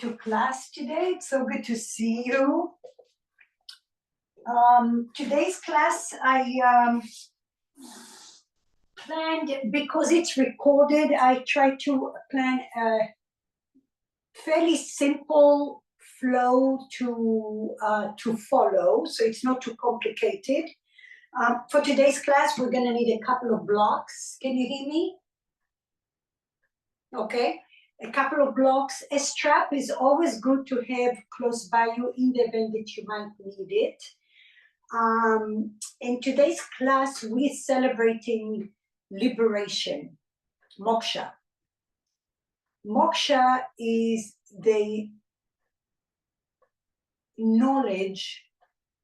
to class today. It's so good to see you. Today's class I planned, because it's recorded, I try to plan a fairly simple flow to follow, so it's not too complicated. For today's class, we're going to need a couple of blocks. Can you hear me? Okay. A couple of blocks. A strap is always good to have close by you in the event that you might need it. In today's class, we're celebrating liberation, moksha. Moksha is the knowledge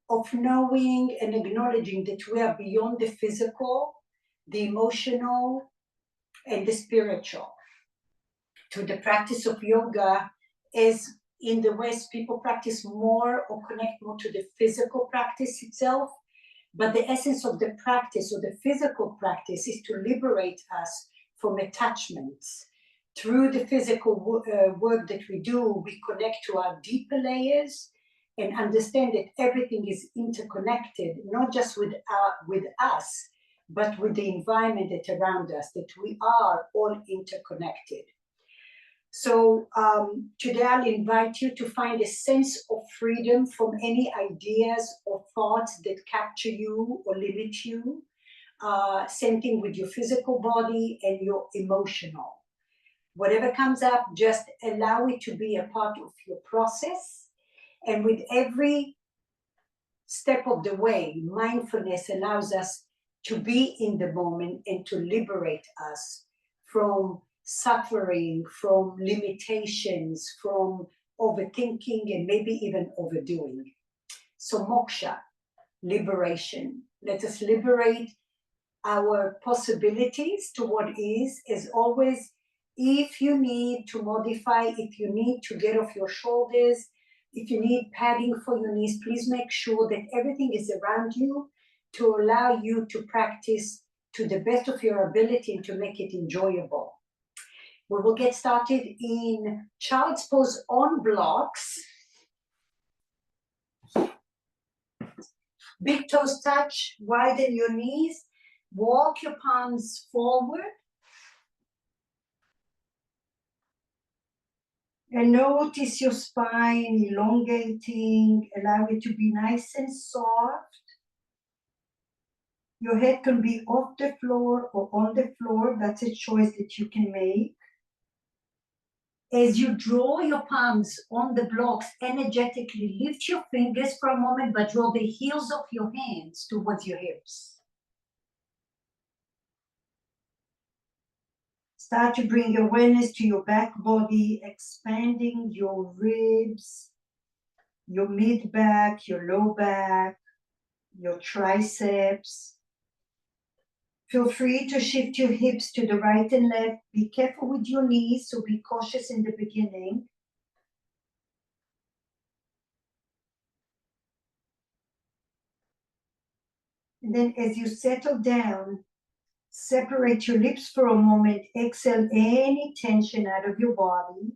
of knowing and acknowledging that we are beyond the physical, the emotional, and the spiritual. To the practice of yoga, as in the West, people practice more or connect more to the physical practice itself. But the essence of the practice or the physical practice is to liberate us from attachments. Through the physical work that we do, we connect to our deeper layers and understand that everything is interconnected, not just with us, but with the environment that around us, that we are all interconnected. So today I'll invite you to find a sense of freedom from any ideas or thoughts that capture you or limit you. Same thing with your physical body and your emotional. Whatever comes up, just allow it to be a part of your process. And with every step of the way, mindfulness allows us to be in the moment and to liberate us from suffering, from limitations, from overthinking, and maybe even overdoing. So moksha, liberation. Let us liberate our possibilities to what is. As always, if you need to modify, if you need to get off your shoulders, if you need padding for your knees, please make sure that everything is around you to allow you to practice to the best of your ability and to make it enjoyable. We will get started in child's pose on blocks. Big toes touch, widen your knees, walk your palms forward. And notice your spine elongating, allow it to be nice and soft. Your head can be off the floor or on the floor, that's a choice that you can make. As you draw your palms on the blocks, energetically lift your fingers for a moment, but draw the heels of your hands towards your hips. Start to bring awareness to your back body, expanding your ribs, your mid back, your low back, your triceps. Feel free to shift your hips to the right and left. Be careful with your knees, so be cautious in the beginning. And then as you settle down, separate your lips for a moment. Exhale any tension out of your body.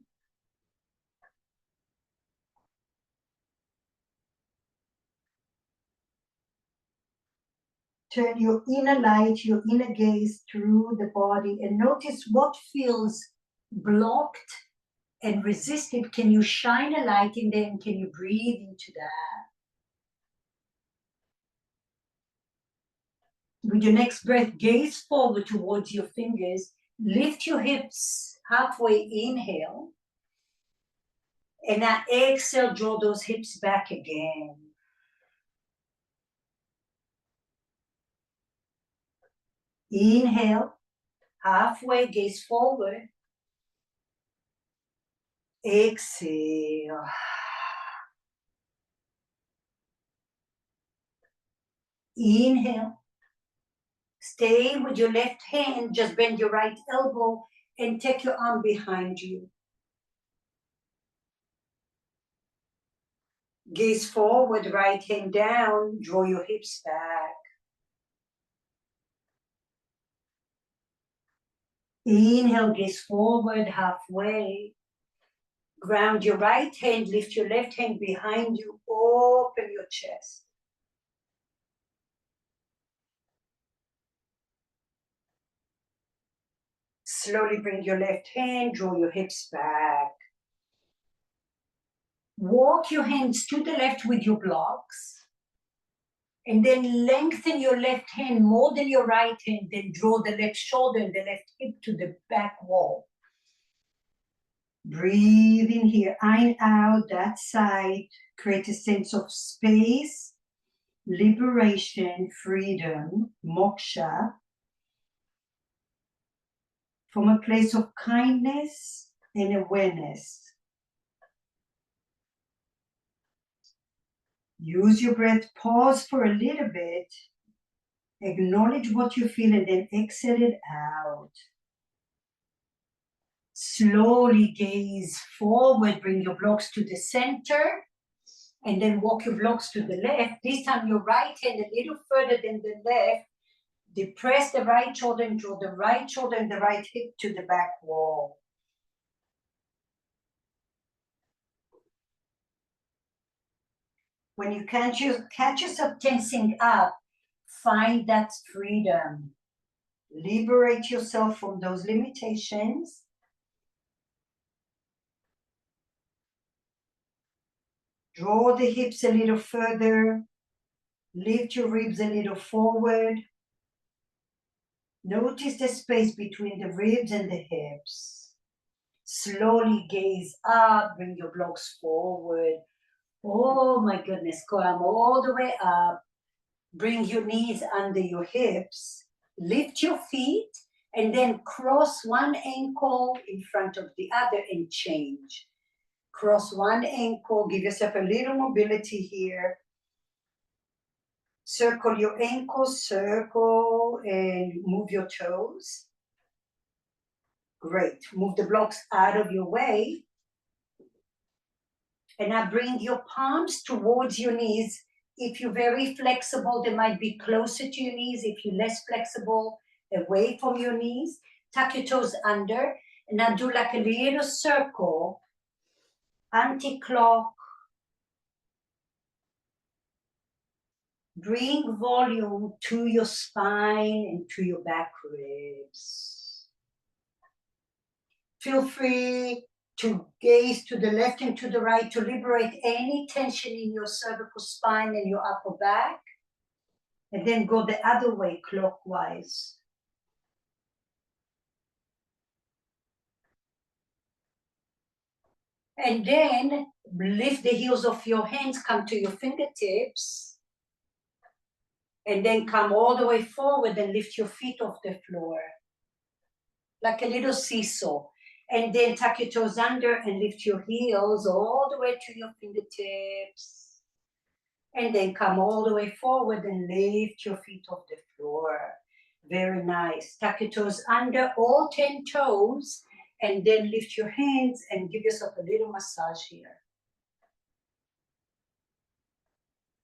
Turn your inner light, your inner gaze through the body and notice what feels blocked and resisted. Can you shine a light in there and can you breathe into that? With your next breath, gaze forward towards your fingers. Lift your hips halfway, inhale. And now exhale, draw those hips back again. Inhale, halfway, gaze forward. Exhale. Inhale. Stay with your left hand, just bend your right elbow and take your arm behind you. Gaze forward, right hand down, draw your hips back. Inhale, gaze forward, halfway. Ground your right hand, lift your left hand behind you, open your chest. Slowly bring your left hand, draw your hips back. Walk your hands to the left with your blocks. And then lengthen your left hand more than your right hand, then draw the left shoulder and the left hip to the back wall. Breathe in here, ein out, that side. Create a sense of space, liberation, freedom, moksha. From a place of kindness and awareness. Use your breath, pause for a little bit, acknowledge what you feel and then exhale it out. Slowly gaze forward, bring your blocks to the center and then walk your blocks to the left. This time your right hand a little further than the left. Depress the right shoulder and draw the right shoulder and the right hip to the back wall. When you catch yourself tensing up, find that freedom. Liberate yourself from those limitations. Draw the hips a little further. Lift your ribs a little forward. Notice the space between the ribs and the hips. Slowly gaze up, bring your blocks forward. Oh my goodness, come all the way up. Bring your knees under your hips. Lift your feet and then cross one ankle in front of the other and change. Cross one ankle, give yourself a little mobility here. Circle your ankles, circle and move your toes. Great, move the blocks out of your way. And now bring your palms towards your knees. If you're very flexible, they might be closer to your knees. If you're less flexible, away from your knees. Tuck your toes under. And now do like a little circle. Anti-clock. Bring volume to your spine and to your back ribs. Feel free to gaze to the left and to the right to liberate any tension in your cervical spine and your upper back. And then go the other way, clockwise. And then lift the heels of your hands, come to your fingertips. And then come all the way forward and lift your feet off the floor. Like a little seesaw. And then tuck your toes under and lift your heels all the way to your fingertips. And then come all the way forward and lift your feet off the floor. Very nice. Tuck your toes under, all 10 toes, and then lift your hands and give yourself a little massage here.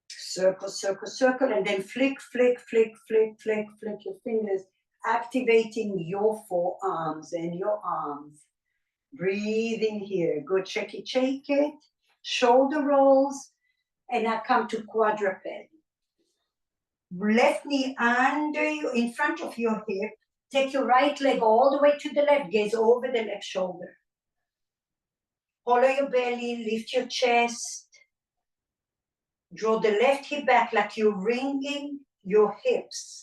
Circle, circle, circle, and then flick, flick, flick, flick, flick, flick your fingers, activating your forearms and your arms. Breathe in here. Good, shake it. Shoulder rolls, and now come to quadruped. Left knee under you, in front of your hip. Take your right leg all the way to the left, gaze over the left shoulder. Hollow your belly, lift your chest. Draw the left hip back like you're wringing your hips.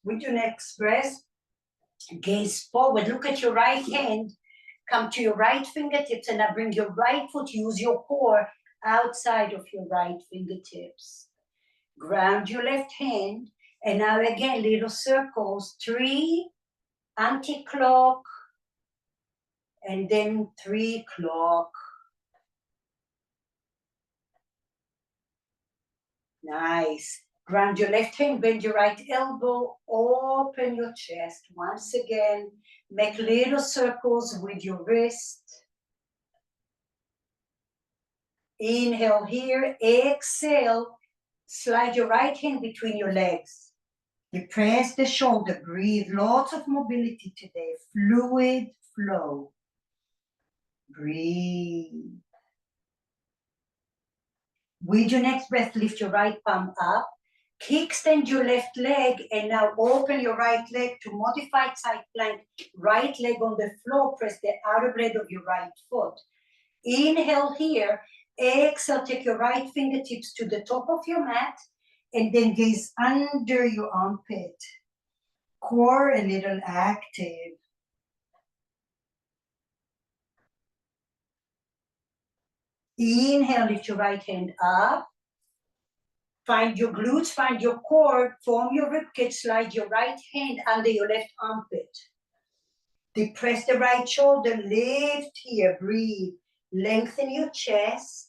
With your next breath, gaze forward. Look at your right hand. Come to your right fingertips and now bring your right foot. Use your core outside of your right fingertips. Ground your left hand. And now again, little circles. 3, anti-clock. And then 3 clock. Nice. Ground your left hand, bend your right elbow, open your chest. Once again, make little circles with your wrist. Inhale here, exhale. Slide your right hand between your legs. Depress the shoulder, breathe, lots of mobility today, fluid flow. Breathe. With your next breath, lift your right palm up, kickstand your left leg, and now open your right leg to modified side plank. Right leg on the floor, press the outer blade of your right foot. Inhale here, exhale, take your right fingertips to the top of your mat, and then gaze under your armpit. Core a little active. Inhale, lift your right hand up. Find your glutes, find your core, form your ribcage, slide your right hand under your left armpit. Depress the right shoulder, lift here, breathe. Lengthen your chest.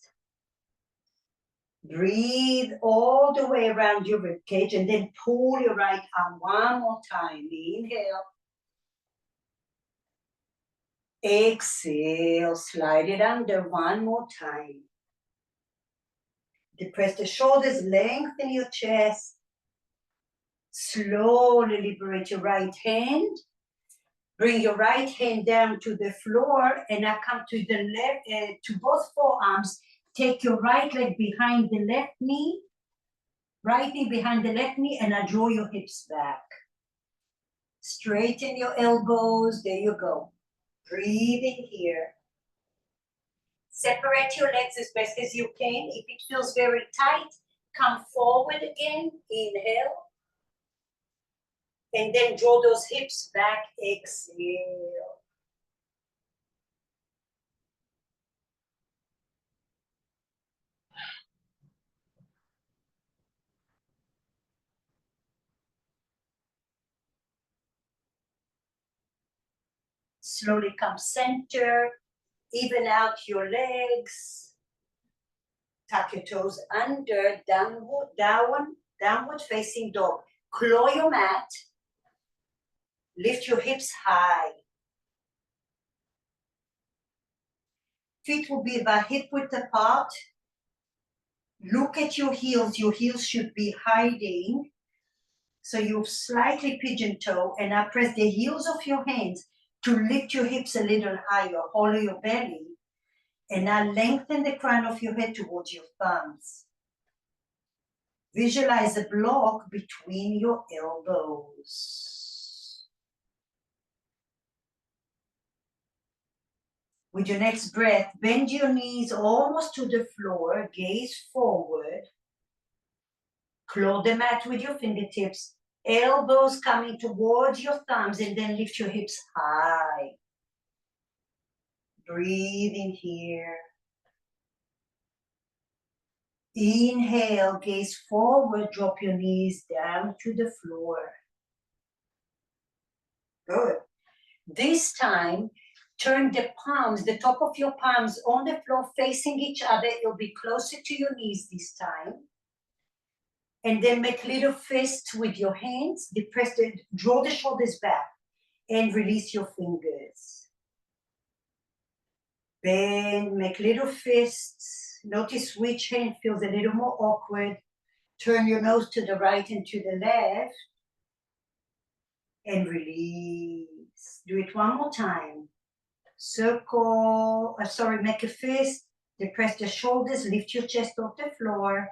Breathe all the way around your ribcage and then pull your right arm one more time. Inhale. Exhale, slide it under one more time. Depress the shoulders, lengthen your chest. Slowly liberate your right hand. Bring your right hand down to the floor and now come to the left, to both forearms. Take your right leg behind the left knee, right knee behind the left knee, and now draw your hips back. Straighten your elbows, there you go. Breathe in here. Separate your legs as best as you can. If it feels very tight, come forward again, inhale. And then draw those hips back, exhale. Slowly come center, even out your legs. Tuck your toes under, downward facing dog. Claw your mat. Lift your hips high. Feet will be about hip width apart. Look at your heels. Your heels should be hiding. So you slightly pigeon toe and now press the heels of your hands to lift your hips a little higher, hollow your belly. And now lengthen the crown of your head towards your thumbs. Visualize a block between your elbows. With your next breath, bend your knees almost to the floor, gaze forward. Claw the mat with your fingertips, elbows coming towards your thumbs, and then lift your hips high. Breathe in here. Inhale, gaze forward, drop your knees down to the floor. Good. This time, turn the palms, the top of your palms on the floor facing each other. You'll be closer to your knees this time. And then make little fists with your hands. Draw the shoulders back and release your fingers. Bend, make little fists. Notice which hand feels a little more awkward. Turn your nose to the right and to the left. And release. Do it one more time. Circle, make a fist. Depress the shoulders, lift your chest off the floor.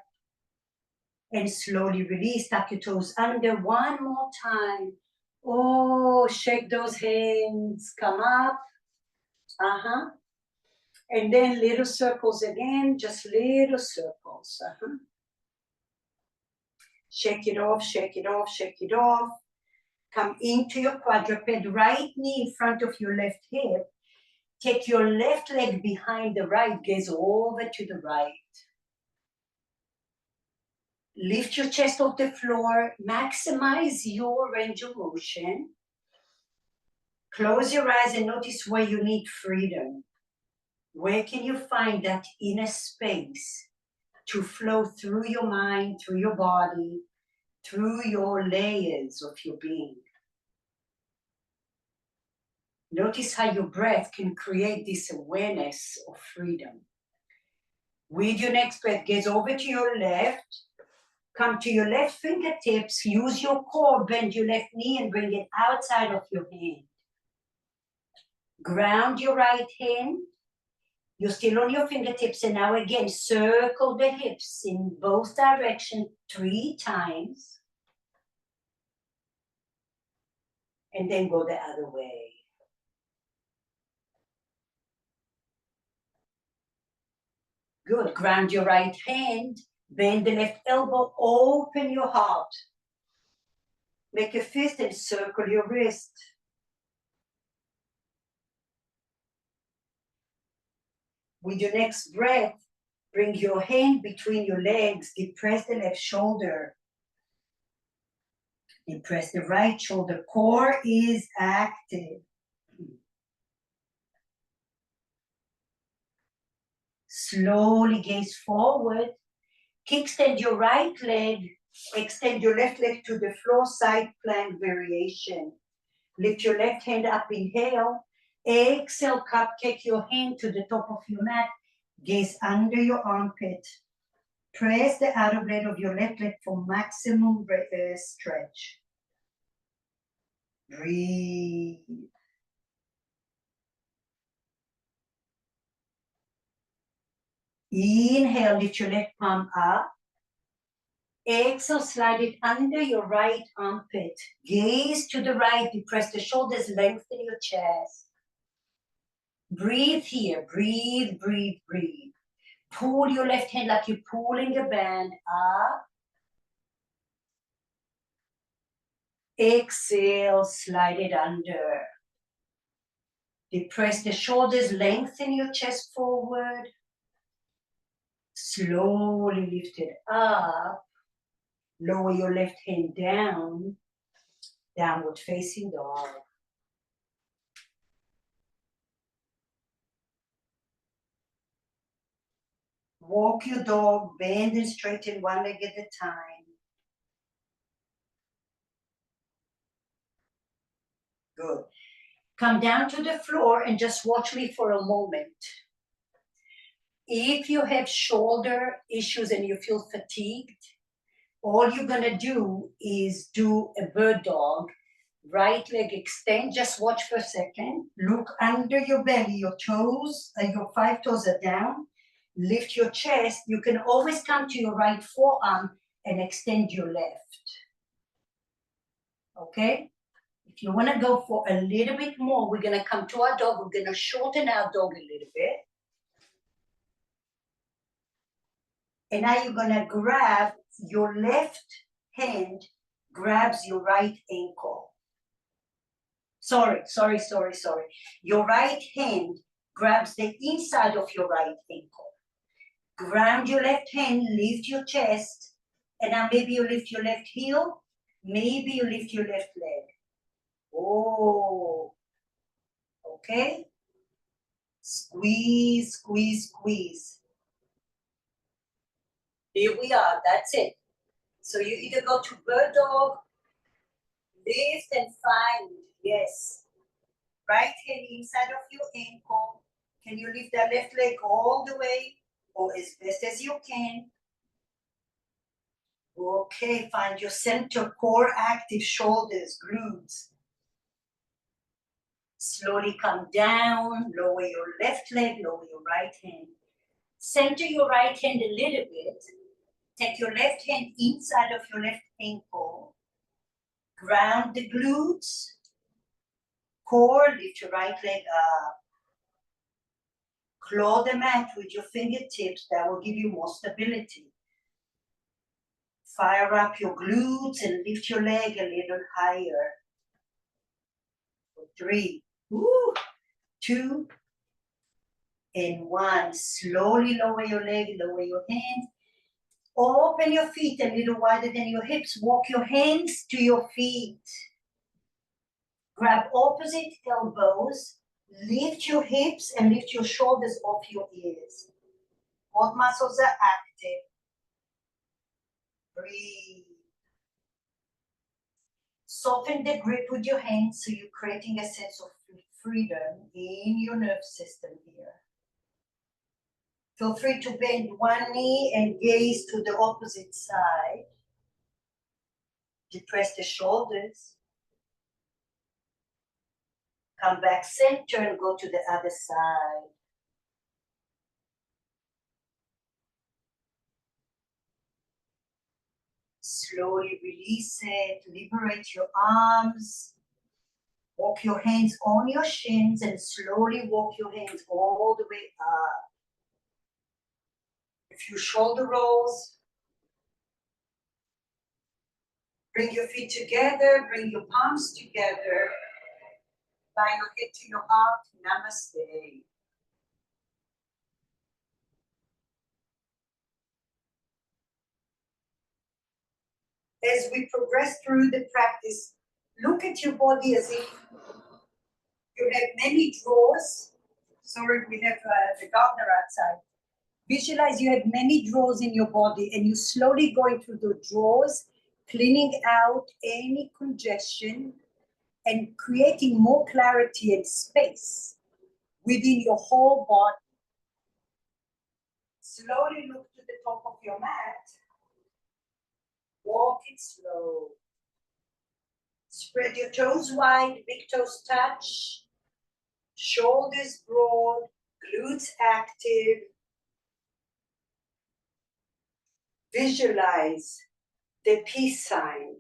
And slowly release, tuck your toes under one more time. Oh, shake those hands, come up. And then little circles again, just little circles. Shake it off, shake it off, shake it off. Come into your quadruped, right knee in front of your left hip. Take your left leg behind the right, gaze over to the right. Lift your chest off the floor, maximize your range of motion. Close your eyes and notice where you need freedom. Where can you find that inner space to flow through your mind, through your body, through your layers of your being? Notice how your breath can create this awareness of freedom. With your next breath, gaze over to your left. Come to your left fingertips, use your core, bend your left knee and bring it outside of your hand. Ground your right hand. You're still on your fingertips, and now again, circle the hips in both directions 3 times. And then go the other way. Good. Ground your right hand, bend the left elbow, open your heart. Make a fist and circle your wrist. With your next breath, bring your hand between your legs, depress the left shoulder. Depress the right shoulder. Core is active. Slowly gaze forward. Kickstand your right leg. Extend your left leg to the floor, side plank variation. Lift your left hand up, inhale. Exhale, cupcake your hand to the top of your mat. Gaze under your armpit. Press the outer blade of your left leg for maximum stretch. Breathe. Inhale, lift your left palm up. Exhale, slide it under your right armpit. Gaze to the right, depress the shoulders, lengthen your chest. Breathe here, breathe, breathe, breathe. Pull your left hand like you're pulling a band up. Exhale, slide it under. Depress the shoulders, lengthen your chest forward. Slowly lift it up. Lower your left hand down. Downward facing dog. Walk your dog, bend and straighten one leg at a time. Good. Come down to the floor and just watch me for a moment. If you have shoulder issues and you feel fatigued, all you're gonna do is do a bird dog. Right leg extend, just watch for a second. Look under your belly, your toes, your 5 toes are down. Lift your chest. You can always come to your right forearm and extend your left. Okay? If you wanna go for a little bit more, we're gonna come to our dog. We're gonna shorten our dog a little bit. And now you're gonna grab your left hand, grabs your right ankle. Sorry. Your right hand grabs the inside of your right ankle. Ground your left hand, lift your chest, and now maybe you lift your left heel, maybe you lift your left leg. Oh, okay? Squeeze, squeeze, squeeze. Here we are, that's it. So you either go to bird dog, lift and find, yes. Right hand inside of your ankle. Can you lift that left leg all the way or as best as you can? Okay, find your center, core active, shoulders, glutes. Slowly come down, lower your left leg, lower your right hand. Center your right hand a little bit. Take your left hand inside of your left ankle. Ground the glutes. Core, lift your right leg up. Claw the mat with your fingertips. That will give you more stability. Fire up your glutes and lift your leg a little higher. 3, 2, and 1. Slowly lower your leg, lower your hands. Open your feet a little wider than your hips. Walk your hands to your feet. Grab opposite elbows. Lift your hips and lift your shoulders off your ears. Both muscles are active. Breathe. Soften the grip with your hands so you're creating a sense of freedom in your nerve system here. Feel free to bend one knee and gaze to the opposite side. Depress the shoulders. Come back center and go to the other side. Slowly release it, liberate your arms. Walk your hands on your shins and slowly walk your hands all the way up. A few shoulder rolls. Bring your feet together, bring your palms together. Bow your head to your heart, namaste. As we progress through the practice, look at your body as if you have many drawers. Sorry, we have the gardener outside. Visualize you have many drawers in your body and you're slowly going through the drawers, cleaning out any congestion and creating more clarity and space within your whole body. Slowly look to the top of your mat. Walk it slow. Spread your toes wide, big toes touch. Shoulders broad, glutes active. Visualize the peace sign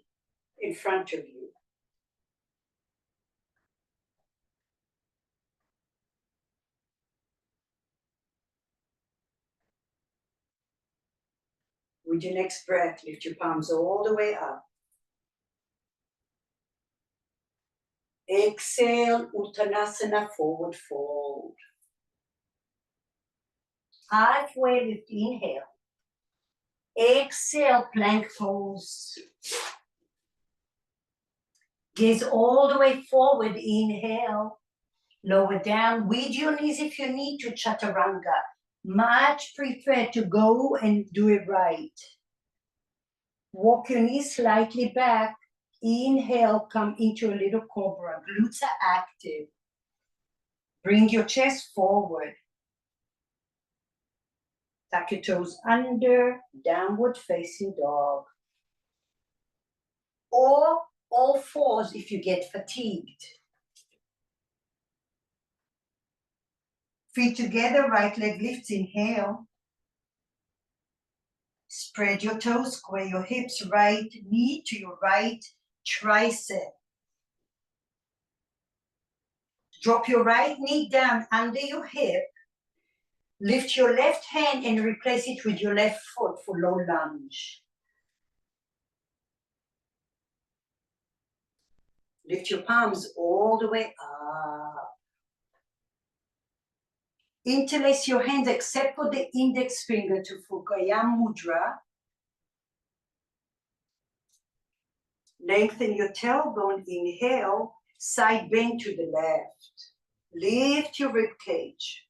in front of you. With your next breath, lift your palms all the way up. Exhale, Uttanasana, forward fold. Halfway lift, inhale. Exhale, plank pose. Gaze all the way forward, inhale. Lower down with your knees if you need to, chaturanga. Much prefer to go and do it right. Walk your knees slightly back. Inhale, come into a little cobra. Glutes are active. Bring your chest forward. Tuck your toes under, downward facing dog. Or all fours if you get fatigued. Feet together, right leg lifts, inhale. Spread your toes, square your hips, right knee to your right tricep. Drop your right knee down under your hip. Lift your left hand and replace it with your left foot for low lunge. Lift your palms all the way up. Interlace your hands except for the index finger to Fukayam Mudra. Lengthen your tailbone, inhale, side bend to the left. Lift your rib cage.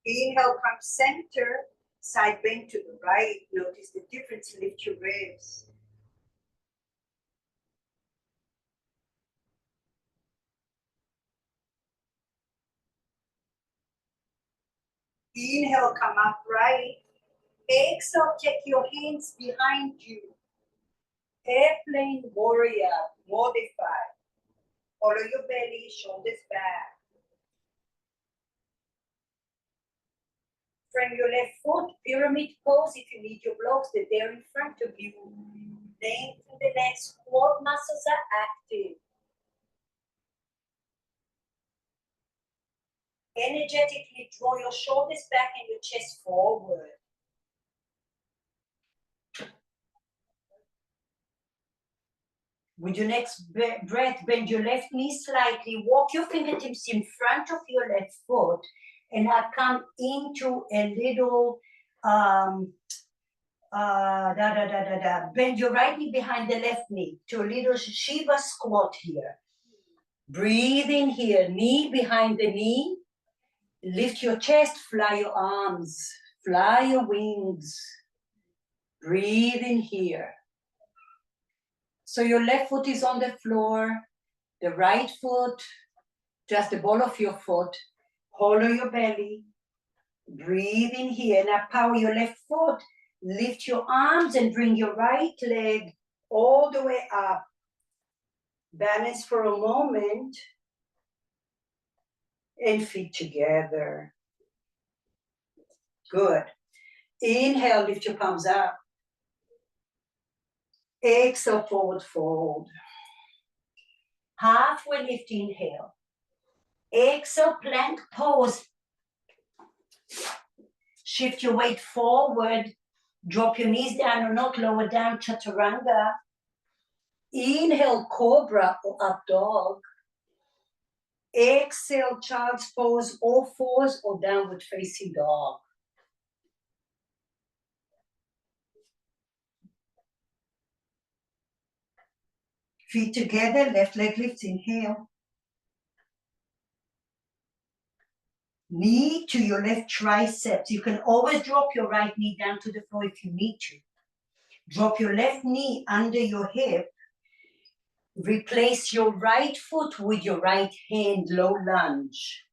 Inhale, come center, side bend to the right. Notice the difference, lift your ribs. Inhale, come upright. Exhale, take your hands behind you. Airplane warrior, modify. Follow your belly, shoulders back. Frame your left foot, pyramid pose. If you need your blocks, they're there in front of you. Lengthen the legs, quad muscles are active. Energetically draw your shoulders back and your chest forward. With your next breath, bend your left knee slightly, walk your fingertips in front of your left foot, and I come into a little, bend your right knee behind the left knee to a little Shiva squat here. Breathe in here, knee behind the knee. Lift your chest, fly your arms, fly your wings. Breathe in here. So your left foot is on the floor, the right foot, just the ball of your foot. Hollow your belly. Breathe in here. Now power your left foot. Lift your arms and bring your right leg all the way up. Balance for a moment. And feet together. Good. Inhale, lift your palms up. Exhale, forward fold. Halfway lift, inhale. Exhale, plank pose. Shift your weight forward. Drop your knees down or not, lower down, chaturanga. Inhale, cobra or up dog. Exhale, child's pose, all fours or downward facing dog. Feet together, left leg lifts, inhale. Knee to your left triceps. You can always drop your right knee down to the floor if you need to. Drop your left knee under your hip. Replace your right foot with your right hand, low lunge.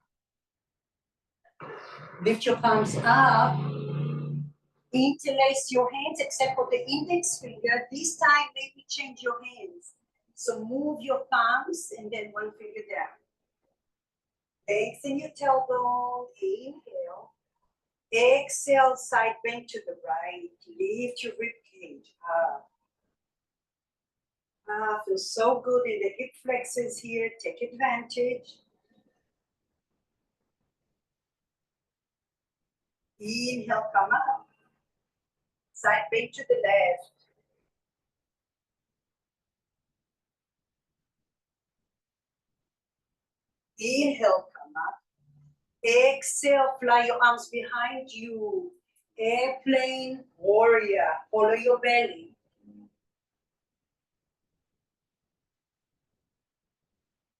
Lift your palms up. Interlace your hands except for the index finger. This time, maybe change your hands. So move your palms and then one finger down. Lengthen your tailbone. Inhale. Exhale, side bend to the right. Lift your rib cage up. Feels so good in the hip flexors here. Take advantage. Inhale, come up. Side bend to the left. Inhale, come up. Exhale, fly your arms behind you. Airplane, warrior. Follow your belly.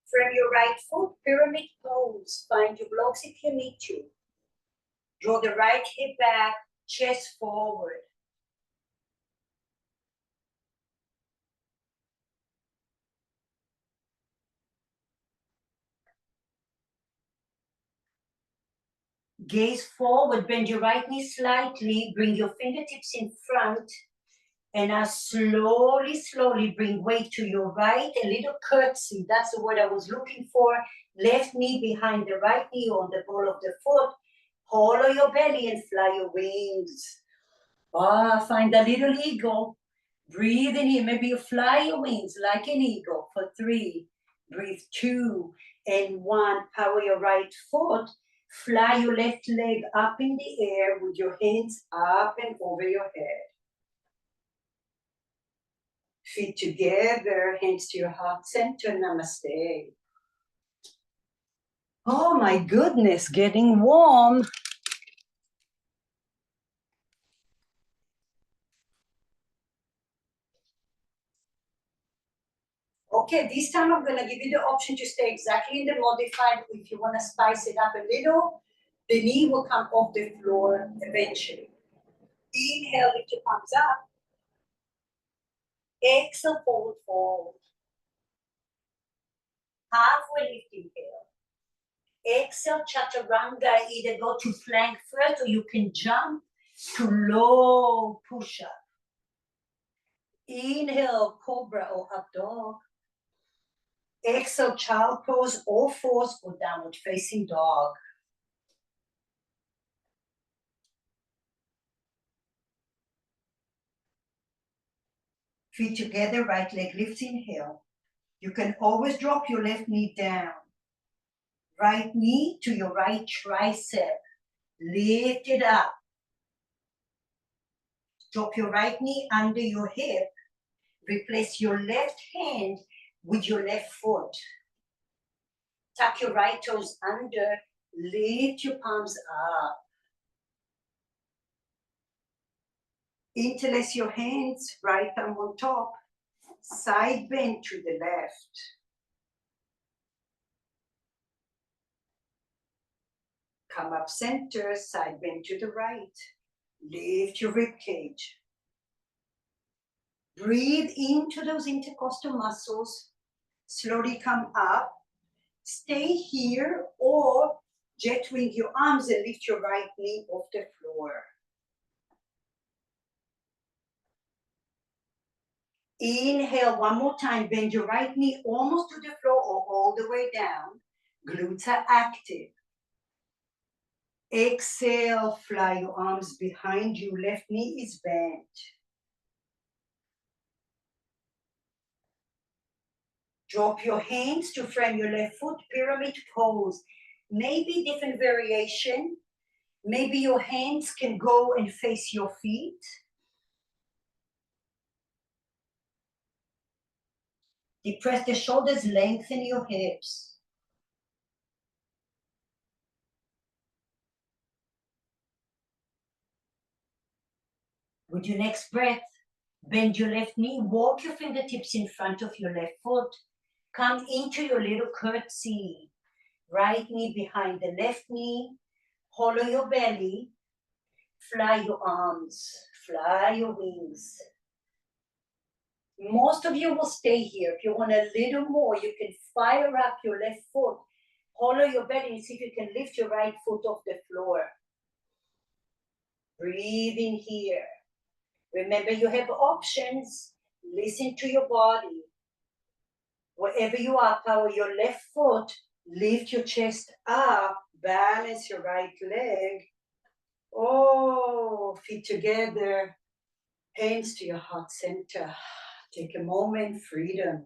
From your right foot, pyramid pose. Find your blocks if you need to. Draw the right hip back, chest forward. Gaze forward, bend your right knee slightly, bring your fingertips in front, and now slowly, slowly bring weight to your right, a little curtsy, that's the word I was looking for. Left knee behind the right knee on the ball of the foot. Hollow your belly and fly your wings. Find a little eagle. Breathe in here, maybe you fly your wings like an eagle for 3. Breathe 2 and 1. Power your right foot. Fly your left leg up in the air with your hands up and over your head. Feet together, hands to your heart center, namaste. Oh my goodness, getting warm. Okay, this time I'm gonna give you the option to stay exactly in the modified. If you wanna spice it up a little, the knee will come off the floor eventually. Inhale, lift your palms up. Exhale, forward fold. Halfway lift, inhale. Exhale, chaturanga, either go to plank first or you can jump to low push-up. Inhale, cobra or up dog. Exhale, child pose, all fours or downward facing dog. Feet together, right leg lifts, inhale. You can always drop your left knee down. Right knee to your right tricep. Lift it up. Drop your right knee under your hip. Replace your left hand with your left foot. Tuck your right toes under. Lift your palms up. Interlace your hands, right thumb on top. Side bend to the left. Come up center, side bend to the right. Lift your rib cage. Breathe into those intercostal muscles. Slowly come up. Stay here or Jet wing your arms and lift your right knee off the floor. Inhale one more time, bend your right knee almost to the floor or all the way down. Glutes are active. Exhale, fly your arms behind you, left knee is bent. Drop your hands to frame your left foot, pyramid pose. Maybe different variation. Maybe your hands can go and face your feet. Depress the shoulders, lengthen your hips. With your next breath, bend your left knee, walk your fingertips in front of your left foot. Come into your little curtsy. Right knee behind the left knee. Hollow your belly. Fly your arms. Fly your wings. Most of you will stay here. If you want a little more, you can fire up your left foot. Hollow your belly and see if you can lift your right foot off the floor. Breathe in here. Remember, you have options. Listen to your body. Wherever you are, power your left foot. Lift your chest up. Balance your right leg. Oh, feet together. Hands to your heart center. Take a moment, freedom.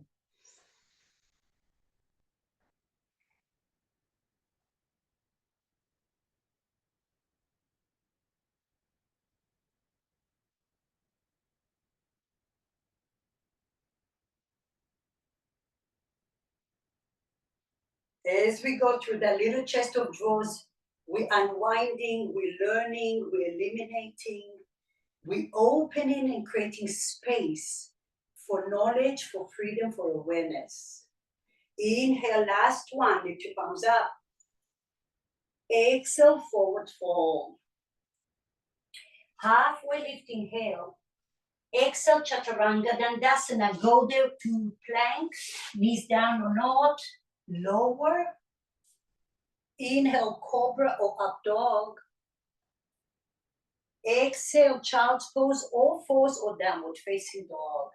As we go through the little chest of drawers, we're unwinding, we're learning, we're eliminating, we're opening and creating space for knowledge, for freedom, for awareness. Inhale, last one, lift your palms up. Exhale, forward fold. Halfway lift, inhale. Exhale, Chaturanga Dandasana. Go there to plank, knees down or not. Lower. Inhale, cobra or up dog. Exhale, child's pose, all fours or downward facing dog.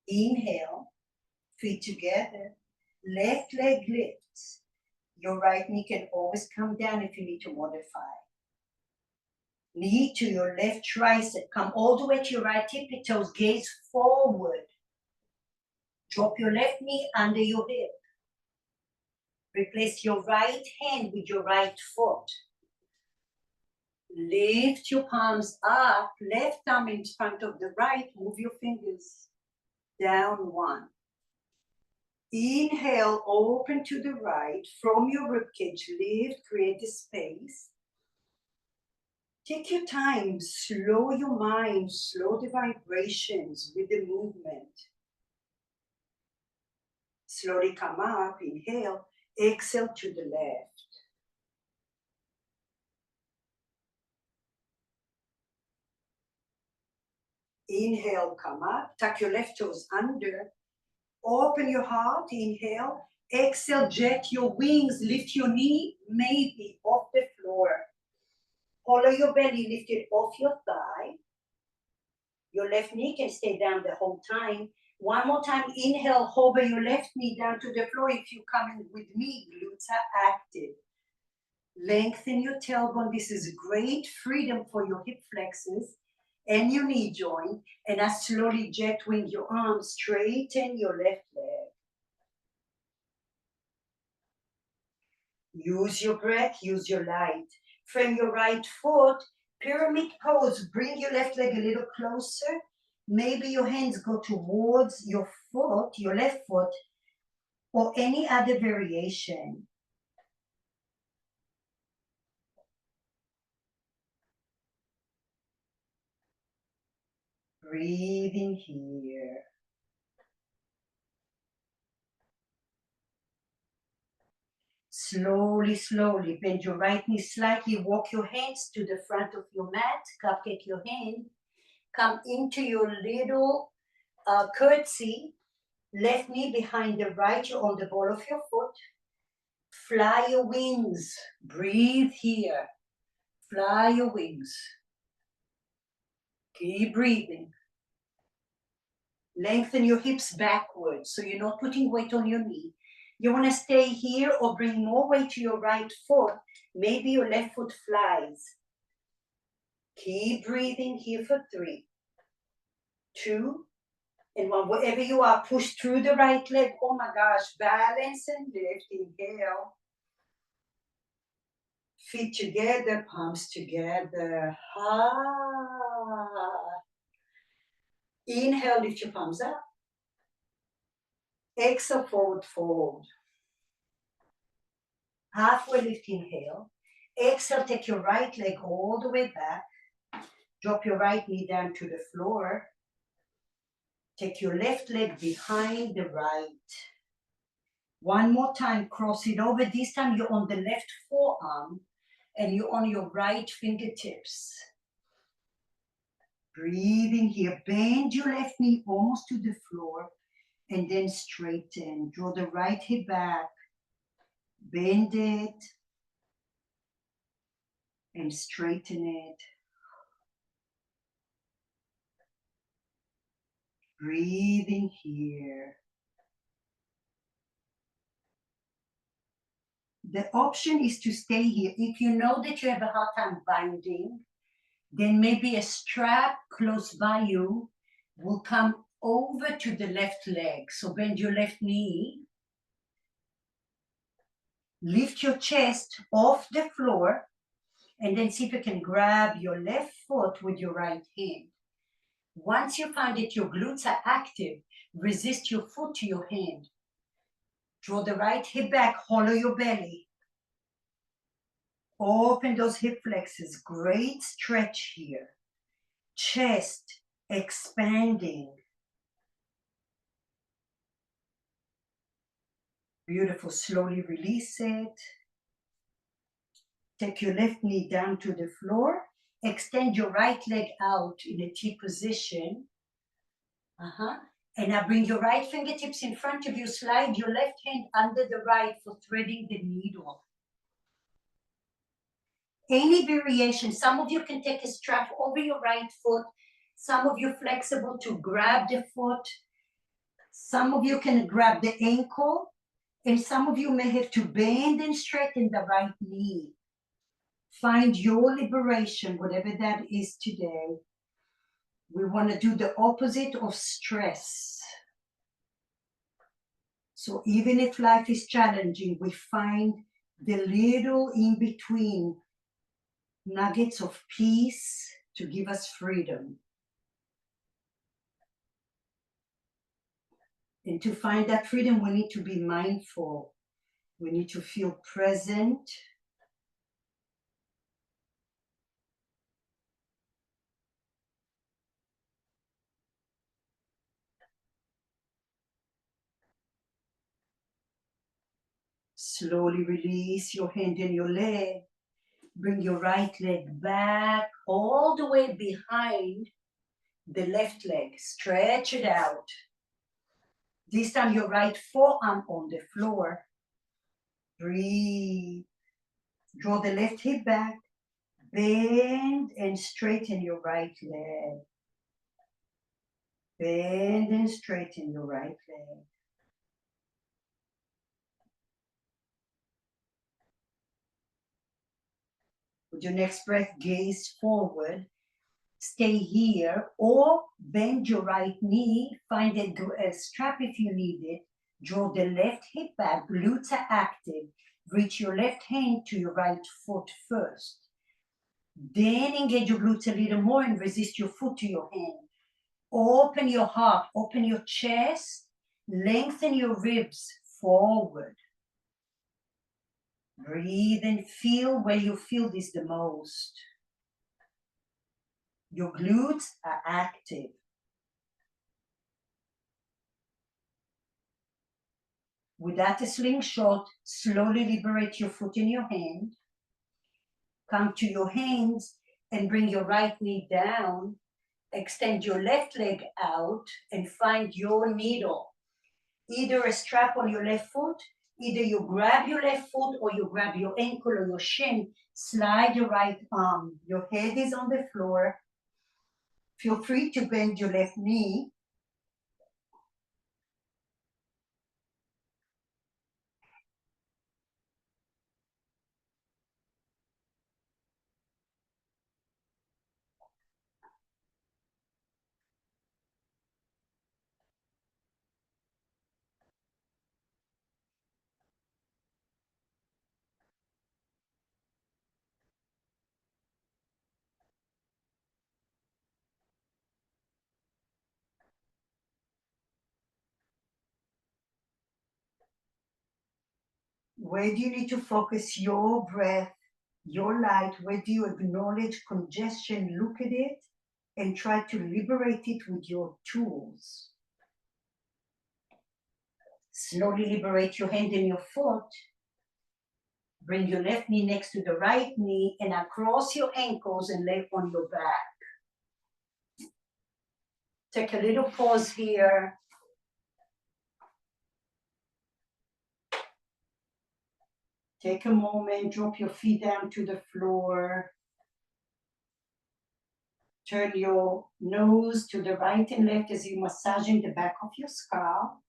Inhale, feet together, left leg lifts. Your right knee can always come down if you need to modify. Knee to your left tricep, come all the way to your right tippy toes, gaze forward. Drop your left knee under your hip. Replace your right hand with your right foot. Lift your palms up, left arm in front of the right, move your fingers. Down one. Inhale, open to the right, from your ribcage, lift, create a space. Take your time, slow your mind, slow the vibrations with the movement. Slowly come up, inhale, exhale to the left. Inhale, come up, tuck your left toes under. Open your heart, inhale. Exhale, jet your wings, lift your knee, maybe off the floor. Hollow your belly, lift it off your thigh. Your left knee can stay down the whole time. One more time, inhale, hover your left knee down to the floor. If you come in with me, glutes are active. Lengthen your tailbone. This is great freedom for your hip flexors and your knee joint. And as slowly jet wing your arms, straighten your left leg. Use your breath, use your light. Frame your right foot, pyramid pose. Bring your left leg a little closer. Maybe your hands go towards your foot, your left foot, or any other variation. Breathe in here. Slowly, slowly, bend your right knee slightly, walk your hands to the front of your mat, cupcake your hand, come into your little curtsy. Left knee behind the right, you're on the ball of your foot. Fly your wings. Breathe here. Fly your wings. Keep breathing. Lengthen your hips backwards so you're not putting weight on your knee. You want to stay here or bring more weight to your right foot. Maybe your left foot flies. Keep breathing here for 3, 2, and 1. Wherever you are, push through the right leg. Oh my gosh, balance and lift. Inhale. Feet together, palms together. Inhale, lift your palms up. Exhale, forward fold. Halfway lift, inhale. Exhale, take your right leg all the way back. Drop your right knee down to the floor. Take your left leg behind the right. One more time, cross it over. This time you're on the left forearm and you're on your right fingertips. Breathing here. Bend your left knee almost to the floor and then straighten. Draw the right hip back. Bend it and straighten it. Breathing here. The option is to stay here. If you know that you have a hard time binding, then maybe a strap close by you will come over to the left leg. So bend your left knee. Lift your chest off the floor and then see if you can grab your left foot with your right hand. Once you find that your glutes are active, resist your foot to your hand. Draw the right hip back, hollow your belly. Open those hip flexors. Great stretch here. Chest expanding. Beautiful. Slowly release it. Take your left knee down to the floor. Extend your right leg out in a T position. And now bring your right fingertips in front of you. Slide your left hand under the right for threading the needle. Any variation. Some of you can take a strap over your right foot. Some of you flexible to grab the foot. Some of you can grab the ankle. And some of you may have to bend and straighten the right knee. Find your liberation, whatever that is today. We want to do the opposite of stress. So even if life is challenging, we find the little in between nuggets of peace to give us freedom. And to find that freedom, we need to be mindful. We need to feel present. Slowly release your hand and your leg. Bring your right leg back all the way behind the left leg. Stretch it out. This time your right forearm on the floor. Breathe. Draw the left hip back. Bend and straighten your right leg. Bend and straighten your right leg. With your next breath, gaze forward. Stay here or bend your right knee. Find a strap if you need it. Draw the left hip back. Glutes are active. Reach your left hand to your right foot first. Then engage your glutes a little more and resist your foot to your hand. Open your heart. Open your chest. Lengthen your ribs forward. Breathe and feel where you feel this the most. Your glutes are active. Without a slingshot, slowly liberate your foot in your hand. Come to your hands and bring your right knee down. Extend your left leg out and find your needle. either a strap on your left foot, either you grab your left foot or you grab your ankle or your shin, slide your right arm. Your head is on the floor. Feel free to bend your left knee. Where do you need to focus your breath, your light? Where do you acknowledge congestion? Look at it and try to liberate it with your tools. Slowly liberate your hand and your foot. Bring your left knee next to the right knee and across your ankles and lay on your back. Take a little pause here. Take a moment, drop your feet down to the floor. Turn your nose to the right and left as you're massaging the back of your scalp.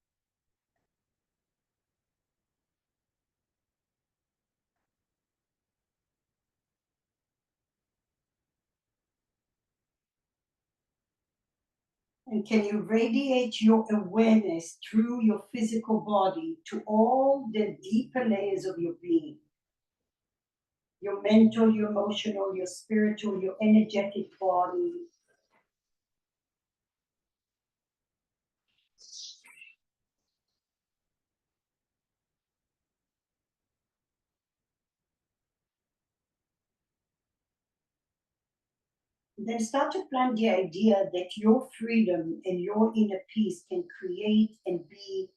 And can you radiate your awareness through your physical body to all the deeper layers of your being? Your mental, your emotional, your spiritual, your energetic body. Then start to plant the idea that your freedom and your inner peace can create and be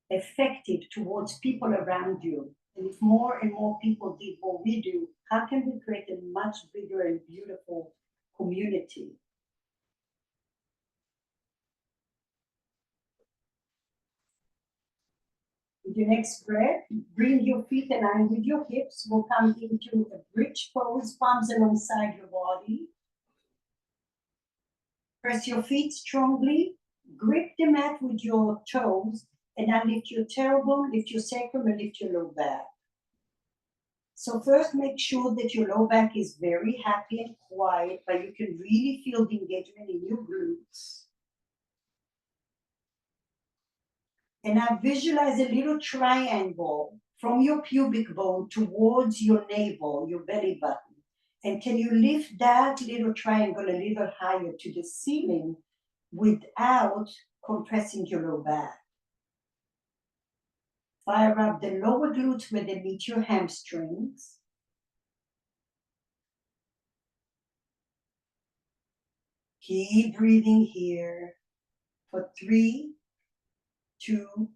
effective towards people around you. And if more and more people did what we do, how can we create a much bigger and beautiful community? With your next breath, bring your feet in line with your hips. We'll come into a bridge pose, palms alongside your body. Press your feet strongly, grip the mat with your toes, and now lift your tailbone, lift your sacrum, and lift your low back. So first make sure that your low back is very happy and quiet, but you can really feel the engagement in your glutes. And now visualize a little triangle from your pubic bone towards your navel, your belly button. And can you lift that little triangle a little higher to the ceiling without compressing your low back? Fire up the lower glutes where they meet your hamstrings. Keep breathing here for 3, 2,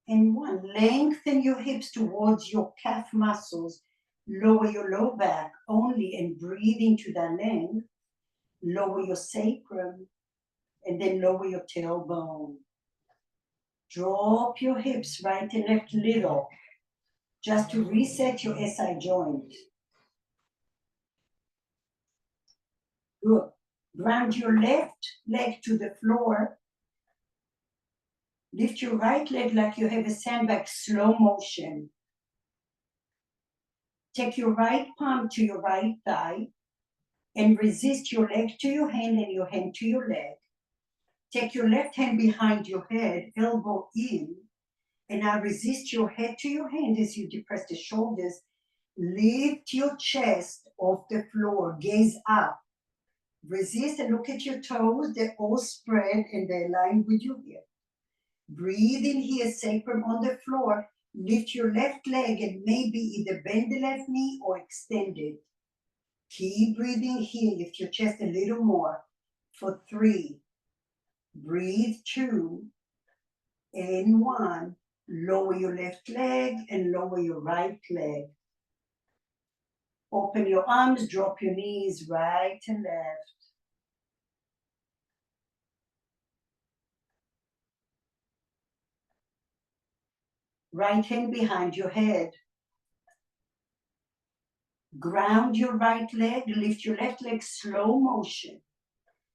and 1. Lengthen your hips towards your calf muscles. Lower your low back only and breathe into that length. Lower your sacrum and then lower your tailbone. Drop your hips right and left little just to reset your SI joint. Good. Ground your left leg to the floor. Lift your right leg like you have a sandbag, slow motion. Take your right palm to your right thigh and resist your leg to your hand and your hand to your leg. Take your left hand behind your head, elbow in, and now resist your head to your hand as you depress the shoulders. Lift your chest off the floor, gaze up. Resist and look at your toes. They're all spread and they're aligned with your hip. Breathe in here, sacrum on the floor. Lift your left leg and maybe either bend the left knee or extend it. Keep breathing here. Lift your chest a little more for 3. Breathe 2 and 1. Lower your left leg and lower your right leg. Open your arms, drop your knees right and left. Right hand behind your head. Ground your right leg, lift your left leg, slow motion.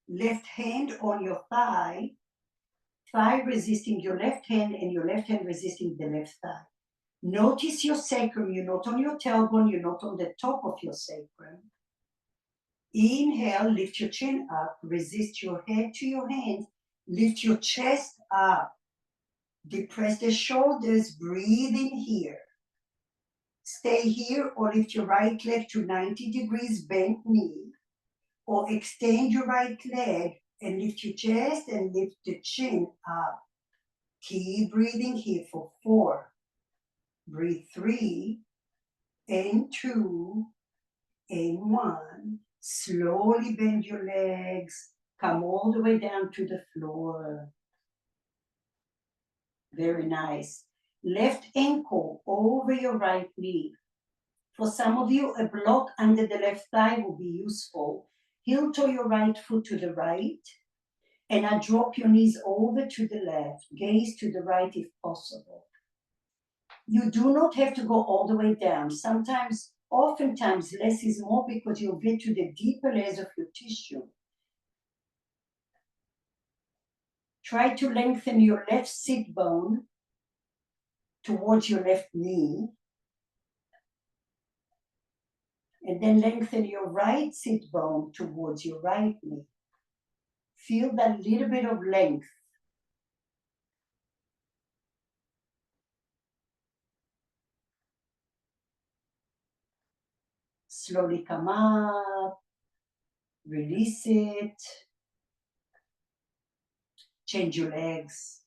Left hand on your thigh, thigh resisting your left hand and your left hand resisting the left thigh. Notice your sacrum, you're not on your tailbone, you're not on the top of your sacrum. Inhale, lift your chin up, resist your head to your hands, lift your chest up. Depress the shoulders, breathe in here. Stay here or lift your right leg to 90 degrees, bent knee. Or extend your right leg and lift your chest and lift the chin up. Keep breathing here for 4. Breathe 3 and 2 and 1. Slowly bend your legs. Come all the way down to the floor. Very nice. Left ankle over your right knee. For some of you, a block under the left thigh will be useful. Heel toe your right foot to the right. And now drop your knees over to the left. Gaze to the right if possible. You do not have to go all the way down. Sometimes, oftentimes, less is more because you'll get to the deeper layers of your tissue. Try to lengthen your left sit bone towards your left knee. And then lengthen your right sit bone towards your right knee. Feel that little bit of length. Slowly come up. Release it. Change your legs.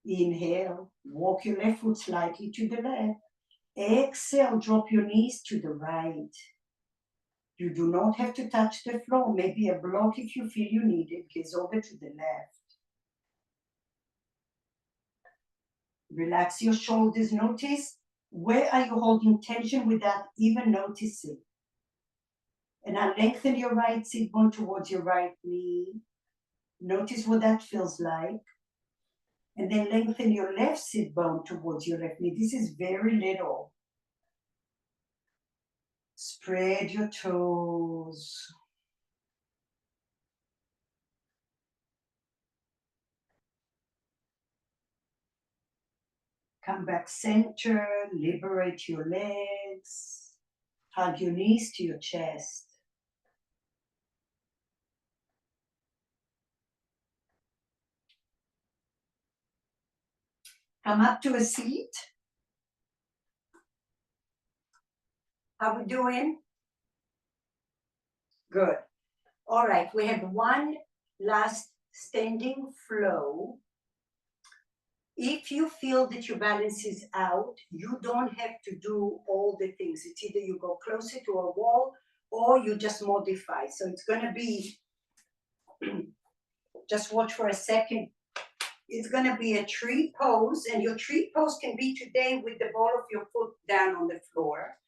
Inhale, walk your left foot slightly to the left. Exhale, drop your knees to the right. You do not have to touch the floor. Maybe a block if you feel you need it. Gaze over to the left. Relax your shoulders. Notice where are you holding tension without even noticing. And now lengthen your right sit bone towards your right knee. Notice what that feels like. And then lengthen your left sit bone towards your left knee. This is very little. Spread your toes. Come back center, liberate your legs. Hug your knees to your chest. Come up to a seat. How we doing? Good. All right, we have one last standing flow. If you feel that your balance is out, you don't have to do all the things. It's either you go closer to a wall or you just modify. So it's going to be, just watch for a second. It's going to be a tree pose, and your tree pose can be today with the ball of your foot down on the floor.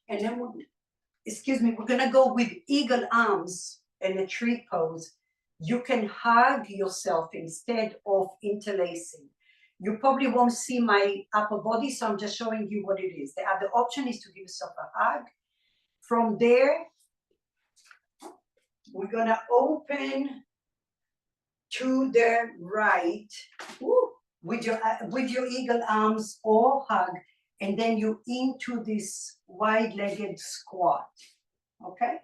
And then, we're going to go with eagle arms and a tree pose. You can hug yourself instead of interlacing. You probably won't see my upper body, so I'm just showing you what it is. The other option is to give yourself a hug. From there, we're going to open to the right with your eagle arms or hug, and then you into this wide-legged squat. Okay?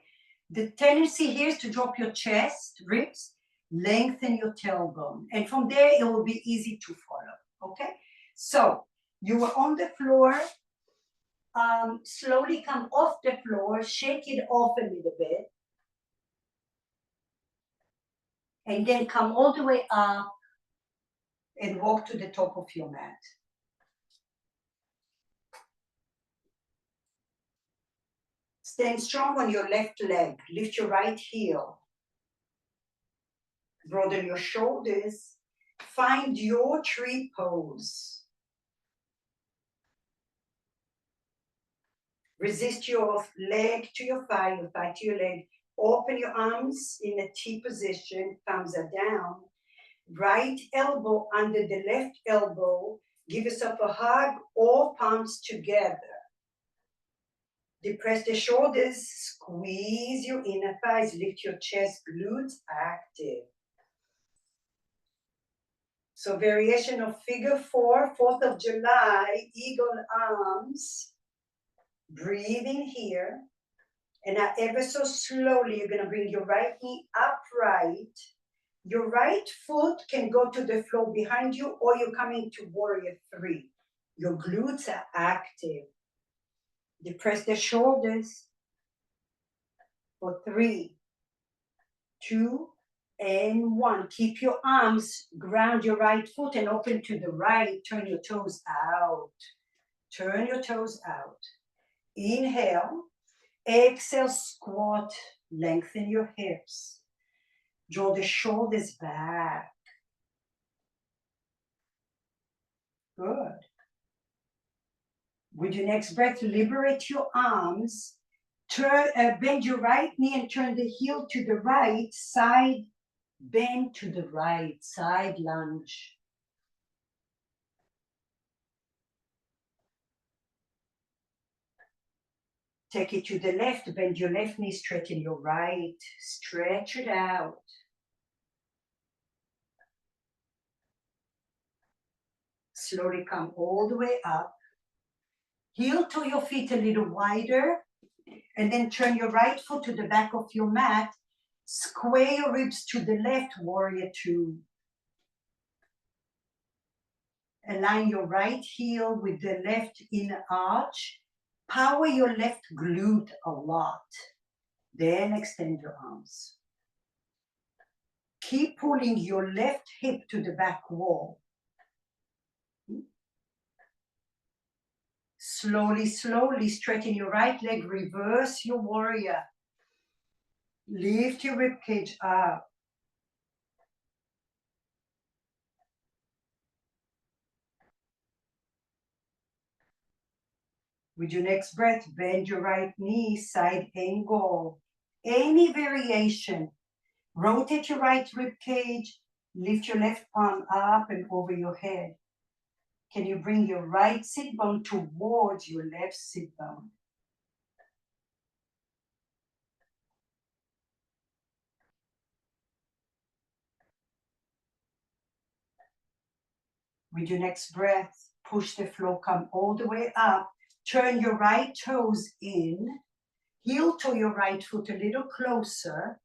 The tendency here is to drop your chest, ribs, lengthen your tailbone, and from there it will be easy to follow. Okay? So you were on the floor. Slowly come off the floor, shake it off a little bit, and then come all the way up and walk to the top of your mat. Stand strong on your left leg. Lift your right heel. Broaden your shoulders. Find your tree pose. Resist your leg to your thigh to your leg. Open your arms in a T position. Thumbs are down. Right elbow under the left elbow. Give yourself a hug, all palms together. Depress the shoulders, squeeze your inner thighs, lift your chest, glutes active. So variation of figure 4, 4th of July, eagle arms. Breathe in here. And now ever so slowly, you're gonna bring your right knee upright. Your right foot can go to the floor behind you, or you're coming to warrior 3. Your glutes are active. Depress the shoulders for 3, 2, and 1. Keep your arms, ground your right foot and open to the right. Turn your toes out. Turn your toes out. Inhale. Exhale, squat. Lengthen your hips. Draw the shoulders back. Good. With your next breath, liberate your arms. Bend your right knee and turn the heel to the right. Side bend to the right. Side lunge. Take it to the left. Bend your left knee. Straighten your right. Stretch it out. Slowly come all the way up. Heel to your feet a little wider. And then turn your right foot to the back of your mat. Square your ribs to the left, warrior 2. Align your right heel with the left inner arch. Power your left glute a lot. Then extend your arms. Keep pulling your left hip to the back wall. Slowly, slowly straighten your right leg. Reverse your warrior. Lift your ribcage up. With your next breath, bend your right knee, side angle. Any variation. Rotate your right rib cage. Lift your left palm up and over your head. Can you bring your right sit bone towards your left sit bone? With your next breath, push the floor, come all the way up. Turn your right toes in. Heel to your right foot a little closer.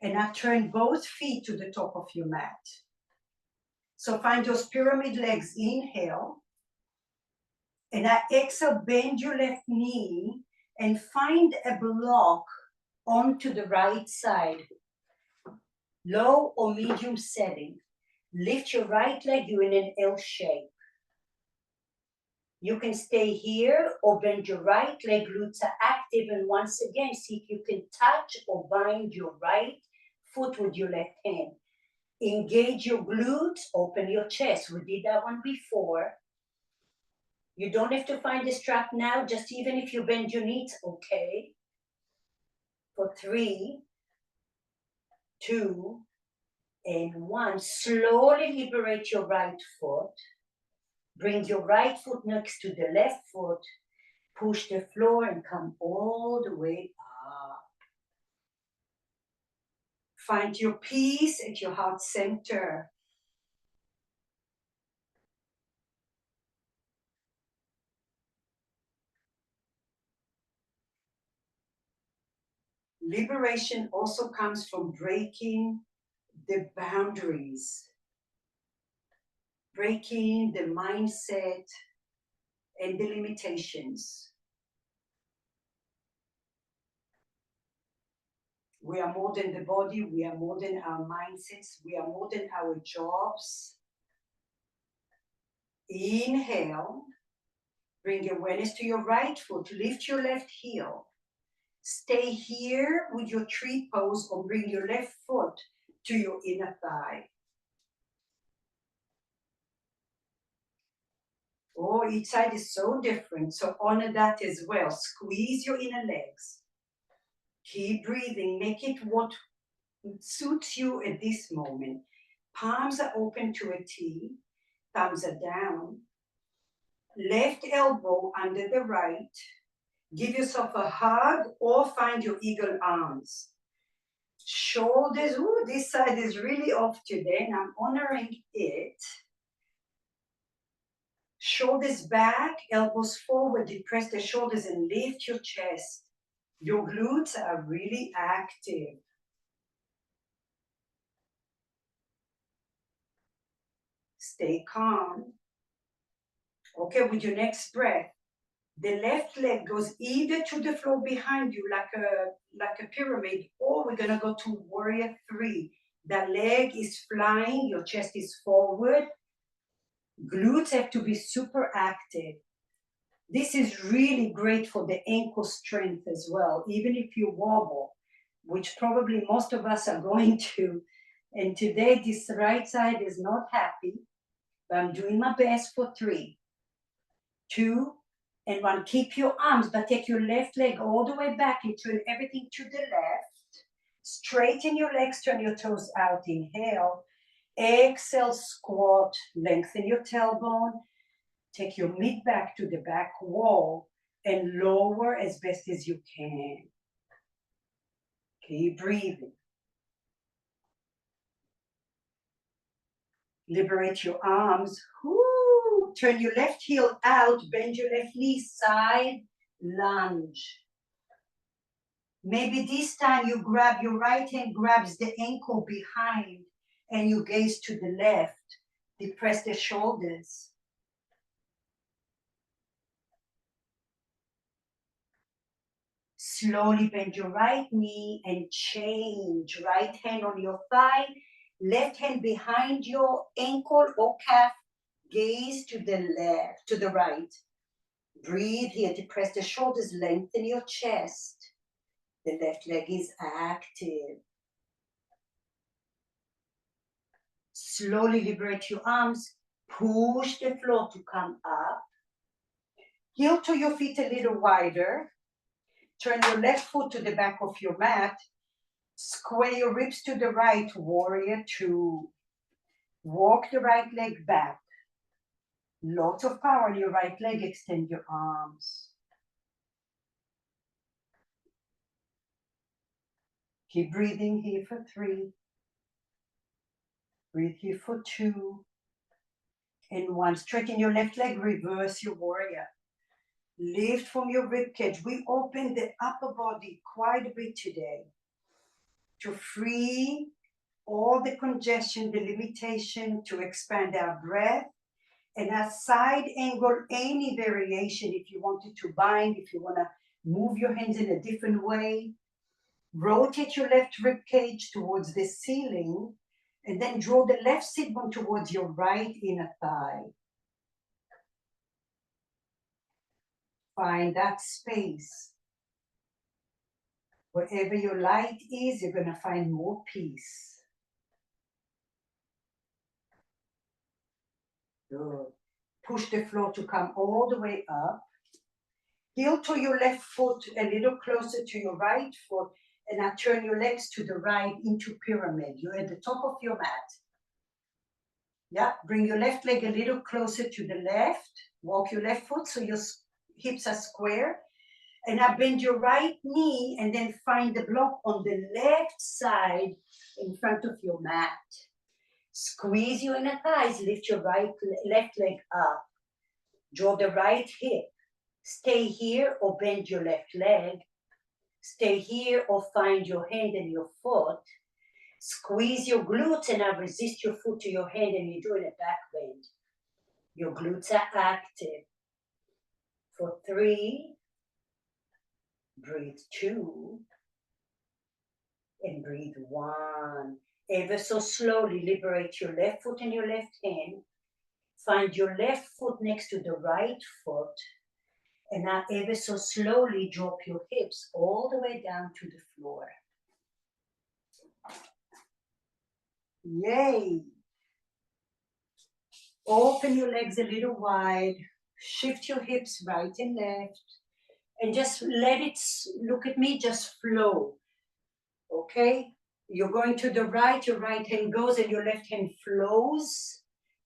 And now turn both feet to the top of your mat. So find those pyramid legs. Inhale. And now exhale, bend your left knee and find a block onto the right side. Low or medium setting. Lift your right leg, you're in an L shape. You can stay here or bend your right leg, glutes are active. And once again, see if you can touch or bind your right foot with your left hand. Engage your glutes, open your chest. We did that one before. You don't have to find the strap now, just even if you bend your knees, okay. For 3, 2, and 1. Slowly liberate your right foot. Bring your right foot next to the left foot. Push the floor and come all the way up. Find your peace at your heart center. Liberation also comes from breaking the boundaries, breaking the mindset and the limitations. We are more than the body, we are more than our mindsets, we are more than our jobs. Inhale, bring awareness to your right foot, lift your left heel. Stay here with your tree pose or bring your left foot to your inner thigh. Oh, each side is so different, so honor that as well. Squeeze your inner legs. Keep breathing, make it what suits you at this moment. Palms are open to a T, thumbs are down. Left elbow under the right. Give yourself a hug or find your eagle arms. Shoulders, ooh, this side is really off today and I'm honoring it. Shoulders back, elbows forward, depress the shoulders and lift your chest. Your glutes are really active. Stay calm. Okay, with your next breath, the left leg goes either to the floor behind you like a pyramid, or we're gonna go to warrior 3. The leg is flying, your chest is forward. Glutes have to be super active. This is really great for the ankle strength as well, even if you wobble, which probably most of us are going to. And today this right side is not happy, but I'm doing my best for 3, 2, and 1. Keep your arms, but take your left leg all the way back and turn everything to the left. Straighten your legs, turn your toes out. Inhale. Exhale, squat. Lengthen your tailbone. Take your mid back to the back wall and lower as best as you can. Keep breathing. Liberate your arms. Woo. Turn your left heel out. Bend your left knee, side lunge. Maybe this time you grab your right hand, grabs the ankle behind, and you gaze to the left. Depress the shoulders. Slowly bend your right knee and change. Right hand on your thigh, left hand behind your ankle or calf. Gaze to the left, to the right. Breathe here. Depress the shoulders, lengthen your chest. The left leg is active. Slowly liberate your arms. Push the floor to come up. Heel to your feet a little wider. Turn your left foot to the back of your mat. Square your ribs to the right, warrior 2. Walk the right leg back. Lots of power on your right leg. Extend your arms. Keep breathing here for 3. Breathe here for 2. And 1. Straighten your left leg, reverse your warrior. Lift from your rib cage. We open the upper body quite a bit today to free all the congestion, the limitation, to expand our breath. And a side angle, any variation, if you wanted to bind, if you want to move your hands in a different way. Rotate your left rib cage towards the ceiling, and then draw the left sit bone towards your right inner thigh. Find that space. Wherever your light is, you're going to find more peace. Good. Push the floor to come all the way up. Heel to your left foot a little closer to your right foot, and now turn your legs to the right into pyramid. You're at the top of your mat. Yeah, bring your left leg a little closer to the left. Walk your left foot so your hips are square. And now bend your right knee and then find the block on the left side in front of your mat. Squeeze your inner thighs, lift your left leg up. Draw the right hip. Stay here or bend your left leg. Stay here or find your hand and your foot. Squeeze your glutes and now resist your foot to your hand and you're doing a back bend. Your glutes are active. For 3, breathe 2, and breathe 1. Ever so slowly liberate your left foot and your left hand. Find your left foot next to the right foot. And now ever so slowly drop your hips all the way down to the floor. Yay! Open your legs a little wide. Shift your hips right and left. And just let it, look at me, just flow. Okay? You're going to the right, your right hand goes and your left hand flows.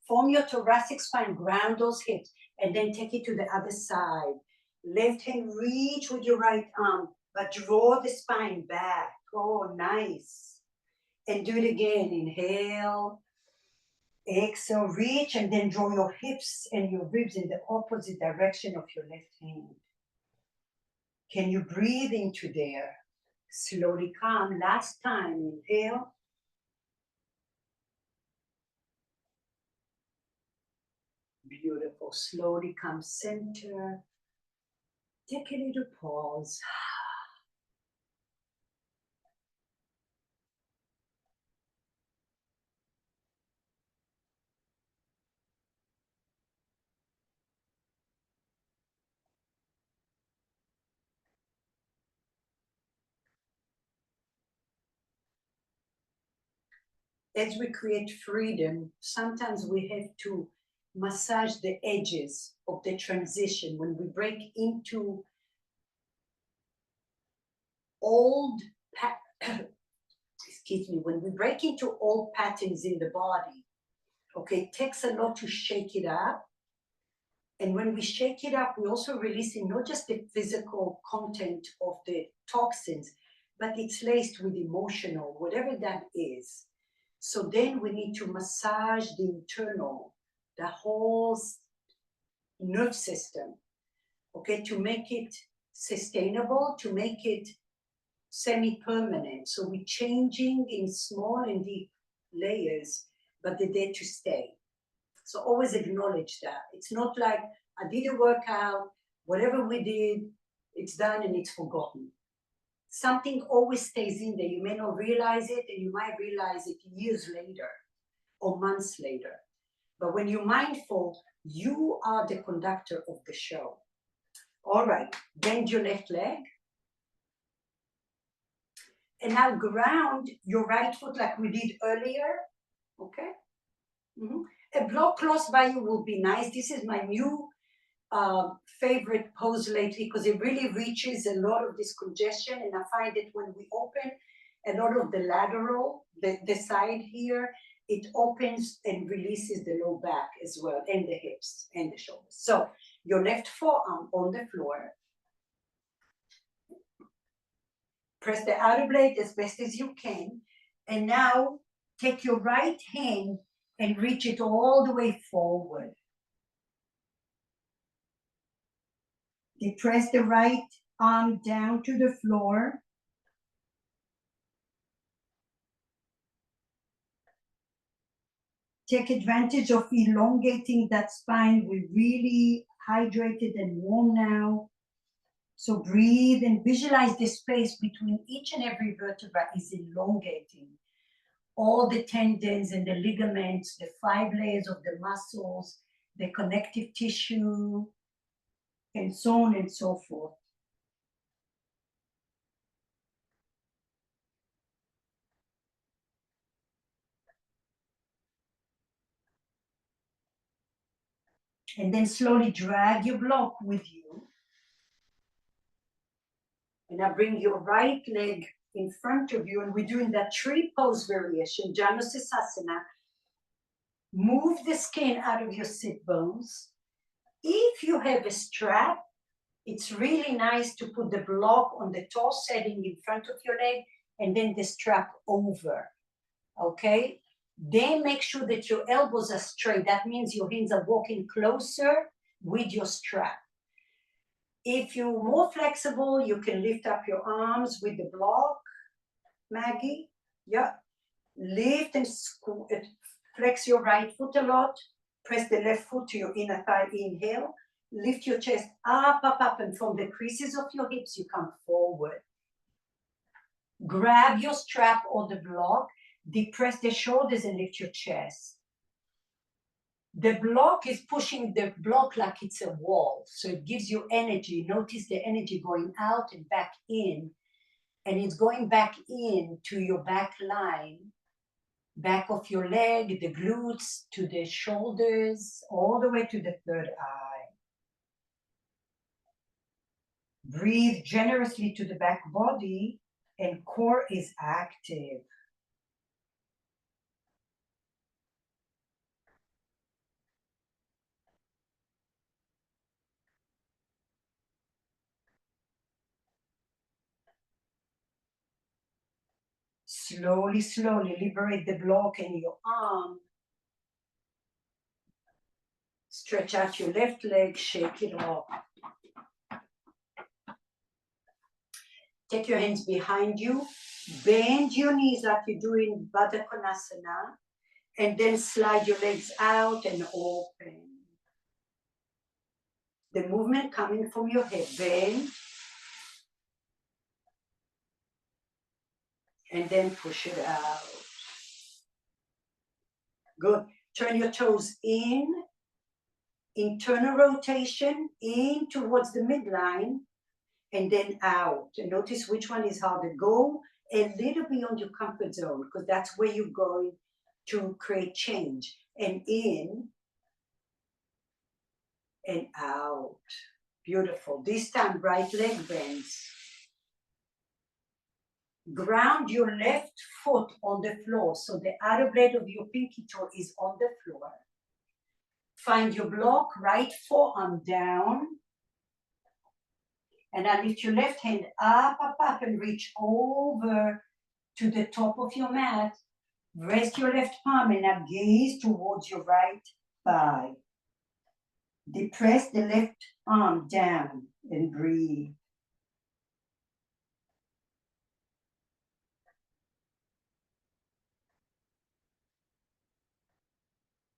Form your thoracic spine, ground those hips, and then take it to the other side. Left hand reach with your right arm, but draw the spine back. Oh, nice. And do it again. Inhale. Exhale, reach, and then draw your hips and your ribs in the opposite direction of your left hand. Can you breathe into there? Slowly come. Last time. Inhale. Beautiful. Slowly come center. Take a little pause. As we create freedom, sometimes we have to massage the edges of the transition when we break into old excuse me, when we break into old patterns in the body. Okay, it takes a lot to shake it up. And when we shake it up, we're also releasing not just the physical content of the toxins, but it's laced with emotional, whatever that is. So then we need to massage the internal, the whole nerve system, okay, to make it sustainable, to make it semi-permanent. So we're changing in small and deep layers, but they're there to stay. So always acknowledge that. It's not like I did a workout, whatever we did, it's done and it's forgotten. Something always stays in there. You may not realize it, and you might realize it years later or months later. But when you're mindful, you are the conductor of the show. All right, bend your left leg. And now ground your right foot like we did earlier, okay? A block close by you will be nice. This is my new favorite pose lately because it really reaches a lot of this congestion, and I find that when we open a lot of the lateral, the side here, it opens and releases the low back as well, and the hips and the shoulders. So your left forearm on the floor. Press the outer blade as best as you can. And now take your right hand and reach it all the way forward. Press the right arm down to the floor. Take advantage of elongating that spine. We're really hydrated and warm now. So breathe and visualize the space between each and every vertebra is elongating. All the tendons and the ligaments, the 5 layers of the muscles, the connective tissue, and so on and so forth. And then slowly drag your block with you. And now bring your right leg in front of you, and we're doing that tree pose variation, Janusasana. Move the skin out of your sit bones. If you have a strap, it's really nice to put the block on the toe setting in front of your leg and then the strap over, okay? Then make sure that your elbows are straight. That means your hands are walking closer with your strap. If you're more flexible, you can lift up your arms with the block, Maggie. Yeah. Lift and flex your right foot a lot. Press the left foot to your inner thigh. Inhale. Lift your chest up, up, up. And from the creases of your hips, you come forward. Grab your strap or the block. Depress the shoulders and lift your chest. The block is pushing the block like it's a wall. So it gives you energy. Notice the energy going out and back in. And it's going back in to your back line, back of your leg, the glutes, to the shoulders, all the way to the third eye. Breathe generously to the back body, and core is active. Slowly, slowly liberate the block in your arm. Stretch out your left leg, shake it off. Take your hands behind you, bend your knees like you do in Baddha Konasana, and then slide your legs out and open. The movement coming from your head, bend, and then push it out. Good. Turn your toes in, internal rotation, in towards the midline, and then out. And notice which one is harder. Go a little beyond your comfort zone, because that's where you're going to create change. And in and out. Beautiful. This time, right leg bends. Ground your left foot on the floor, so the outer blade of your pinky toe is on the floor. Find your block, right forearm down. And now lift your left hand up, up, up, and reach over to the top of your mat. Rest your left palm and now gaze towards your right thigh. Depress the left arm down and breathe.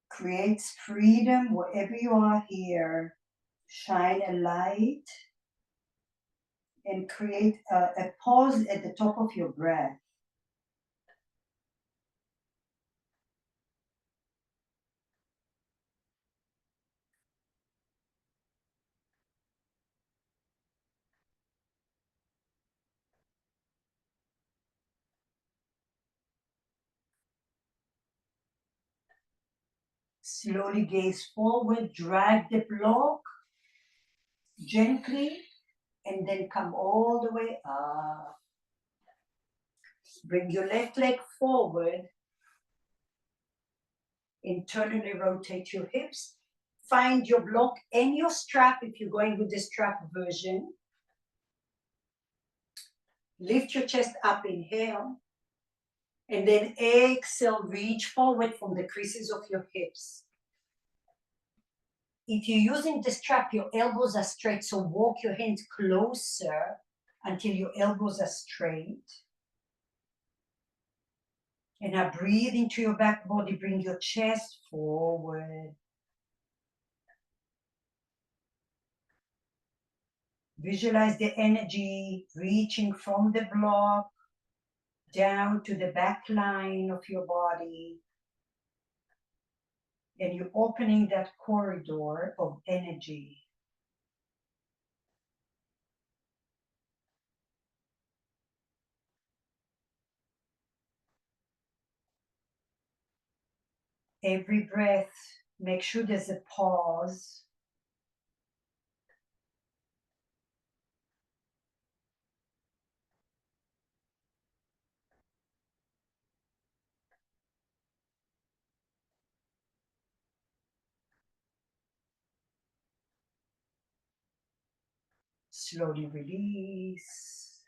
Creates freedom wherever you are here. Shine a light and create a pause at the top of your breath. Slowly gaze forward, drag the block gently, and then come all the way up. Bring your left leg forward. Internally rotate your hips. Find your block and your strap if you're going with the strap version. Lift your chest up, inhale. And then exhale, reach forward from the creases of your hips. If you're using the strap, your elbows are straight, so walk your hands closer until your elbows are straight. And now breathe into your back body, bring your chest forward. Visualize the energy reaching from the block down to the back line of your body. And you're opening that corridor of energy. Every breath, make sure there's a pause. Slowly release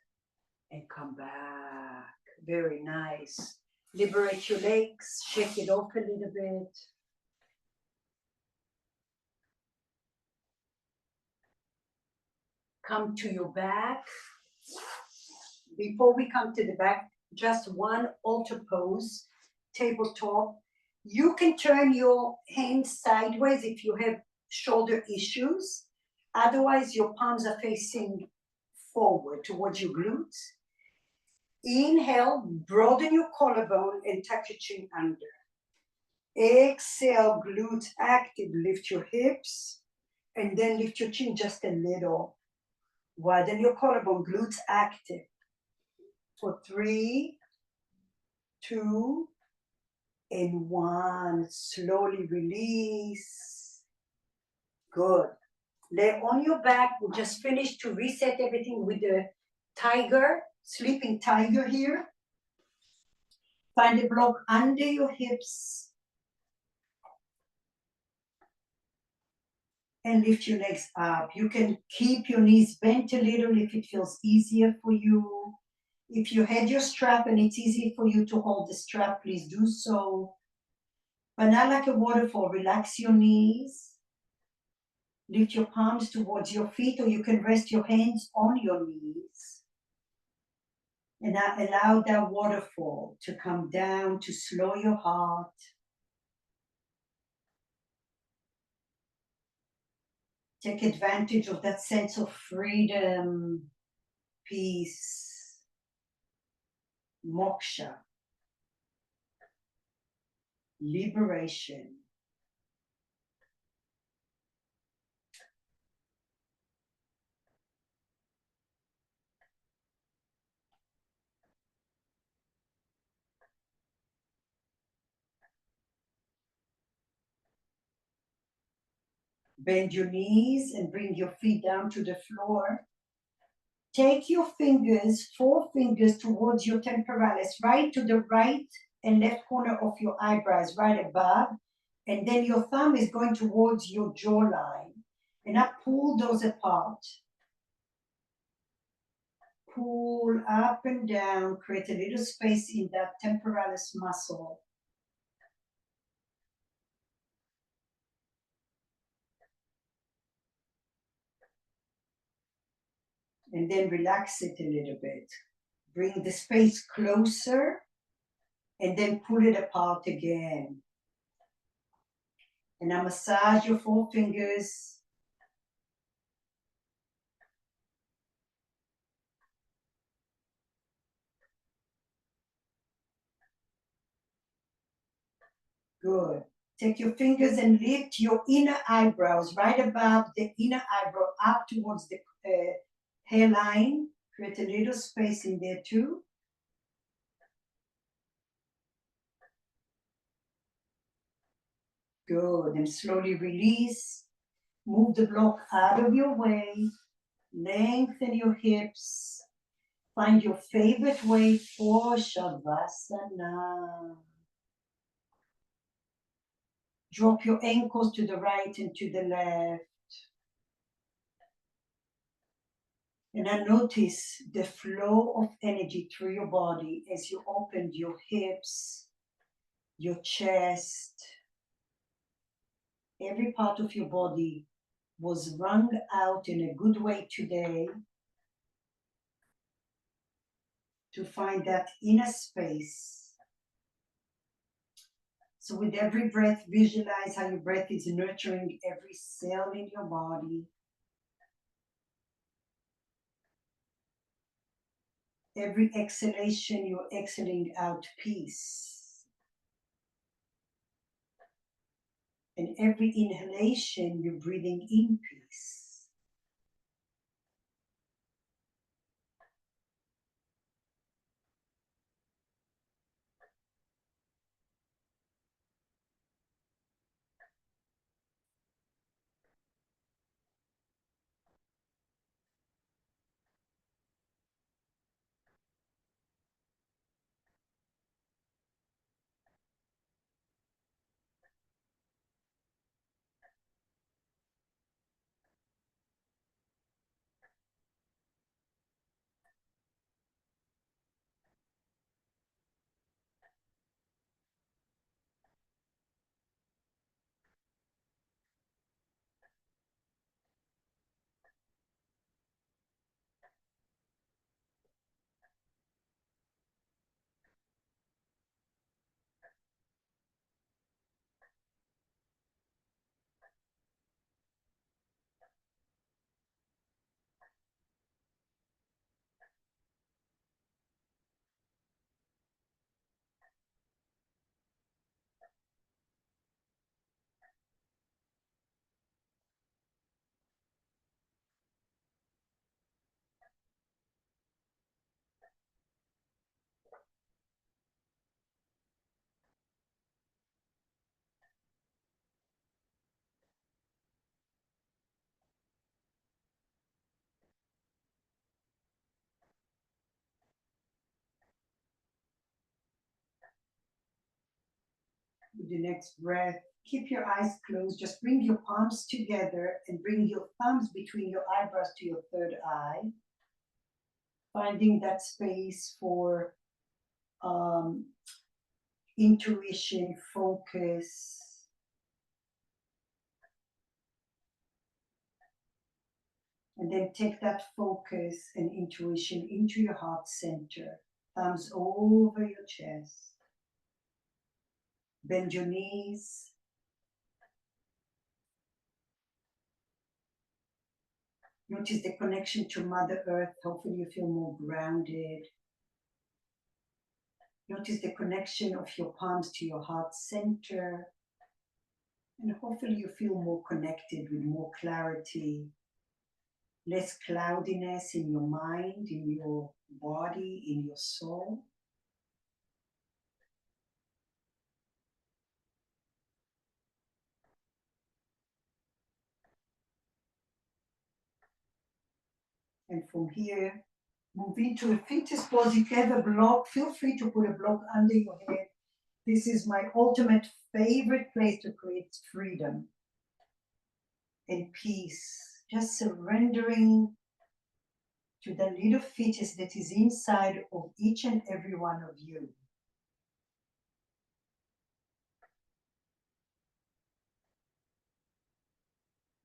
and come back. Very nice. Liberate your legs, shake it off a little bit. Come to your back. Before we come to the back, just one altar pose, tabletop. You can turn your hands sideways if you have shoulder issues. Otherwise, your palms are facing forward towards your glutes. Inhale, broaden your collarbone and tuck your chin under. Exhale, glutes active, lift your hips, and then lift your chin just a little. Widen your collarbone, glutes active. For 3, 2, and 1. Slowly release. Good. Lay on your back. We just finished to reset everything with the tiger, sleeping tiger here. Find a block under your hips. And lift your legs up. You can keep your knees bent a little if it feels easier for you. If you had your strap and it's easy for you to hold the strap, please do so. But not like a waterfall, relax your knees. Lift your palms towards your feet, or you can rest your hands on your knees. And now allow that waterfall to come down to slow your heart. Take advantage of that sense of freedom, peace, moksha, liberation. Bend your knees and bring your feet down to the floor. Take your fingers, 4 fingers towards your temporalis, right to the right and left corner of your eyebrows, right above. And then your thumb is going towards your jawline. And now pull those apart. Pull up and down, create a little space in that temporalis muscle. And then relax it a little bit. Bring the space closer and then pull it apart again. And now massage your 4 fingers. Good. Take your fingers and lift your inner eyebrows right above the inner eyebrow up towards the hairline. Create a little space in there too. Good. And slowly release. Move the block out of your way. Lengthen your hips. Find your favorite way for Shavasana. Drop your ankles to the right and to the left. And I notice the flow of energy through your body as you opened your hips, your chest. Every part of your body was wrung out in a good way today to find that inner space. So with every breath, visualize how your breath is nurturing every cell in your body. Every exhalation, you're exhaling out peace. And every inhalation, you're breathing in peace. With the next breath, keep your eyes closed. Just bring your palms together and bring your thumbs between your eyebrows to your third eye. finding that space for intuition, focus. And then take that focus and intuition into your heart center. Thumbs over your chest. Bend your knees. Notice the connection to Mother Earth. Hopefully you feel more grounded. Notice the connection of your palms to your heart center. And hopefully you feel more connected with more clarity, less cloudiness in your mind, in your body, in your soul. And from here, move into a fetus pose. If you have a block, feel free to put a block under your head. This is my ultimate favorite place to create freedom and peace. Just surrendering to the little fetus that is inside of each and every one of you.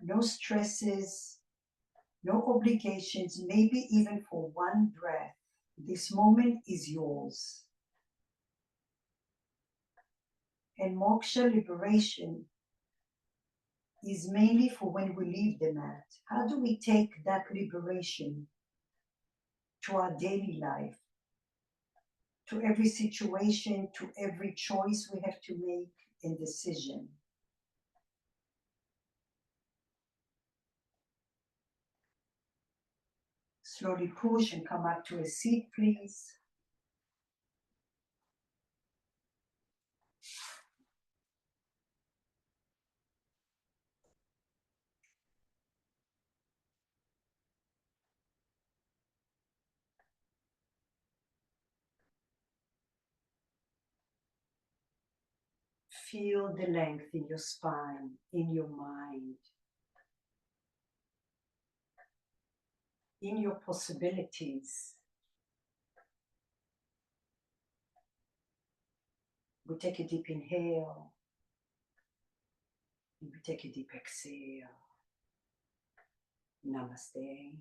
No stresses, no obligations, maybe even for one breath. This moment is yours. And moksha liberation is mainly for when we leave the mat. How do we take that liberation to our daily life, to every situation, to every choice we have to make and decision? Slowly push and come up to a seat, please. Feel the length in your spine, in your mind, in your possibilities. We take a deep inhale, and we take a deep exhale. Namaste.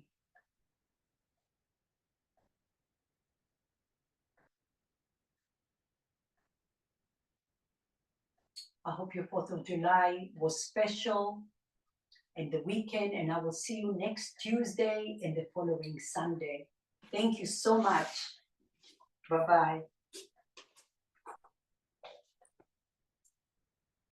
I hope your 4th of July was special and the weekend, and I will see you next Tuesday and the following Sunday. Thank you so much. Bye-bye.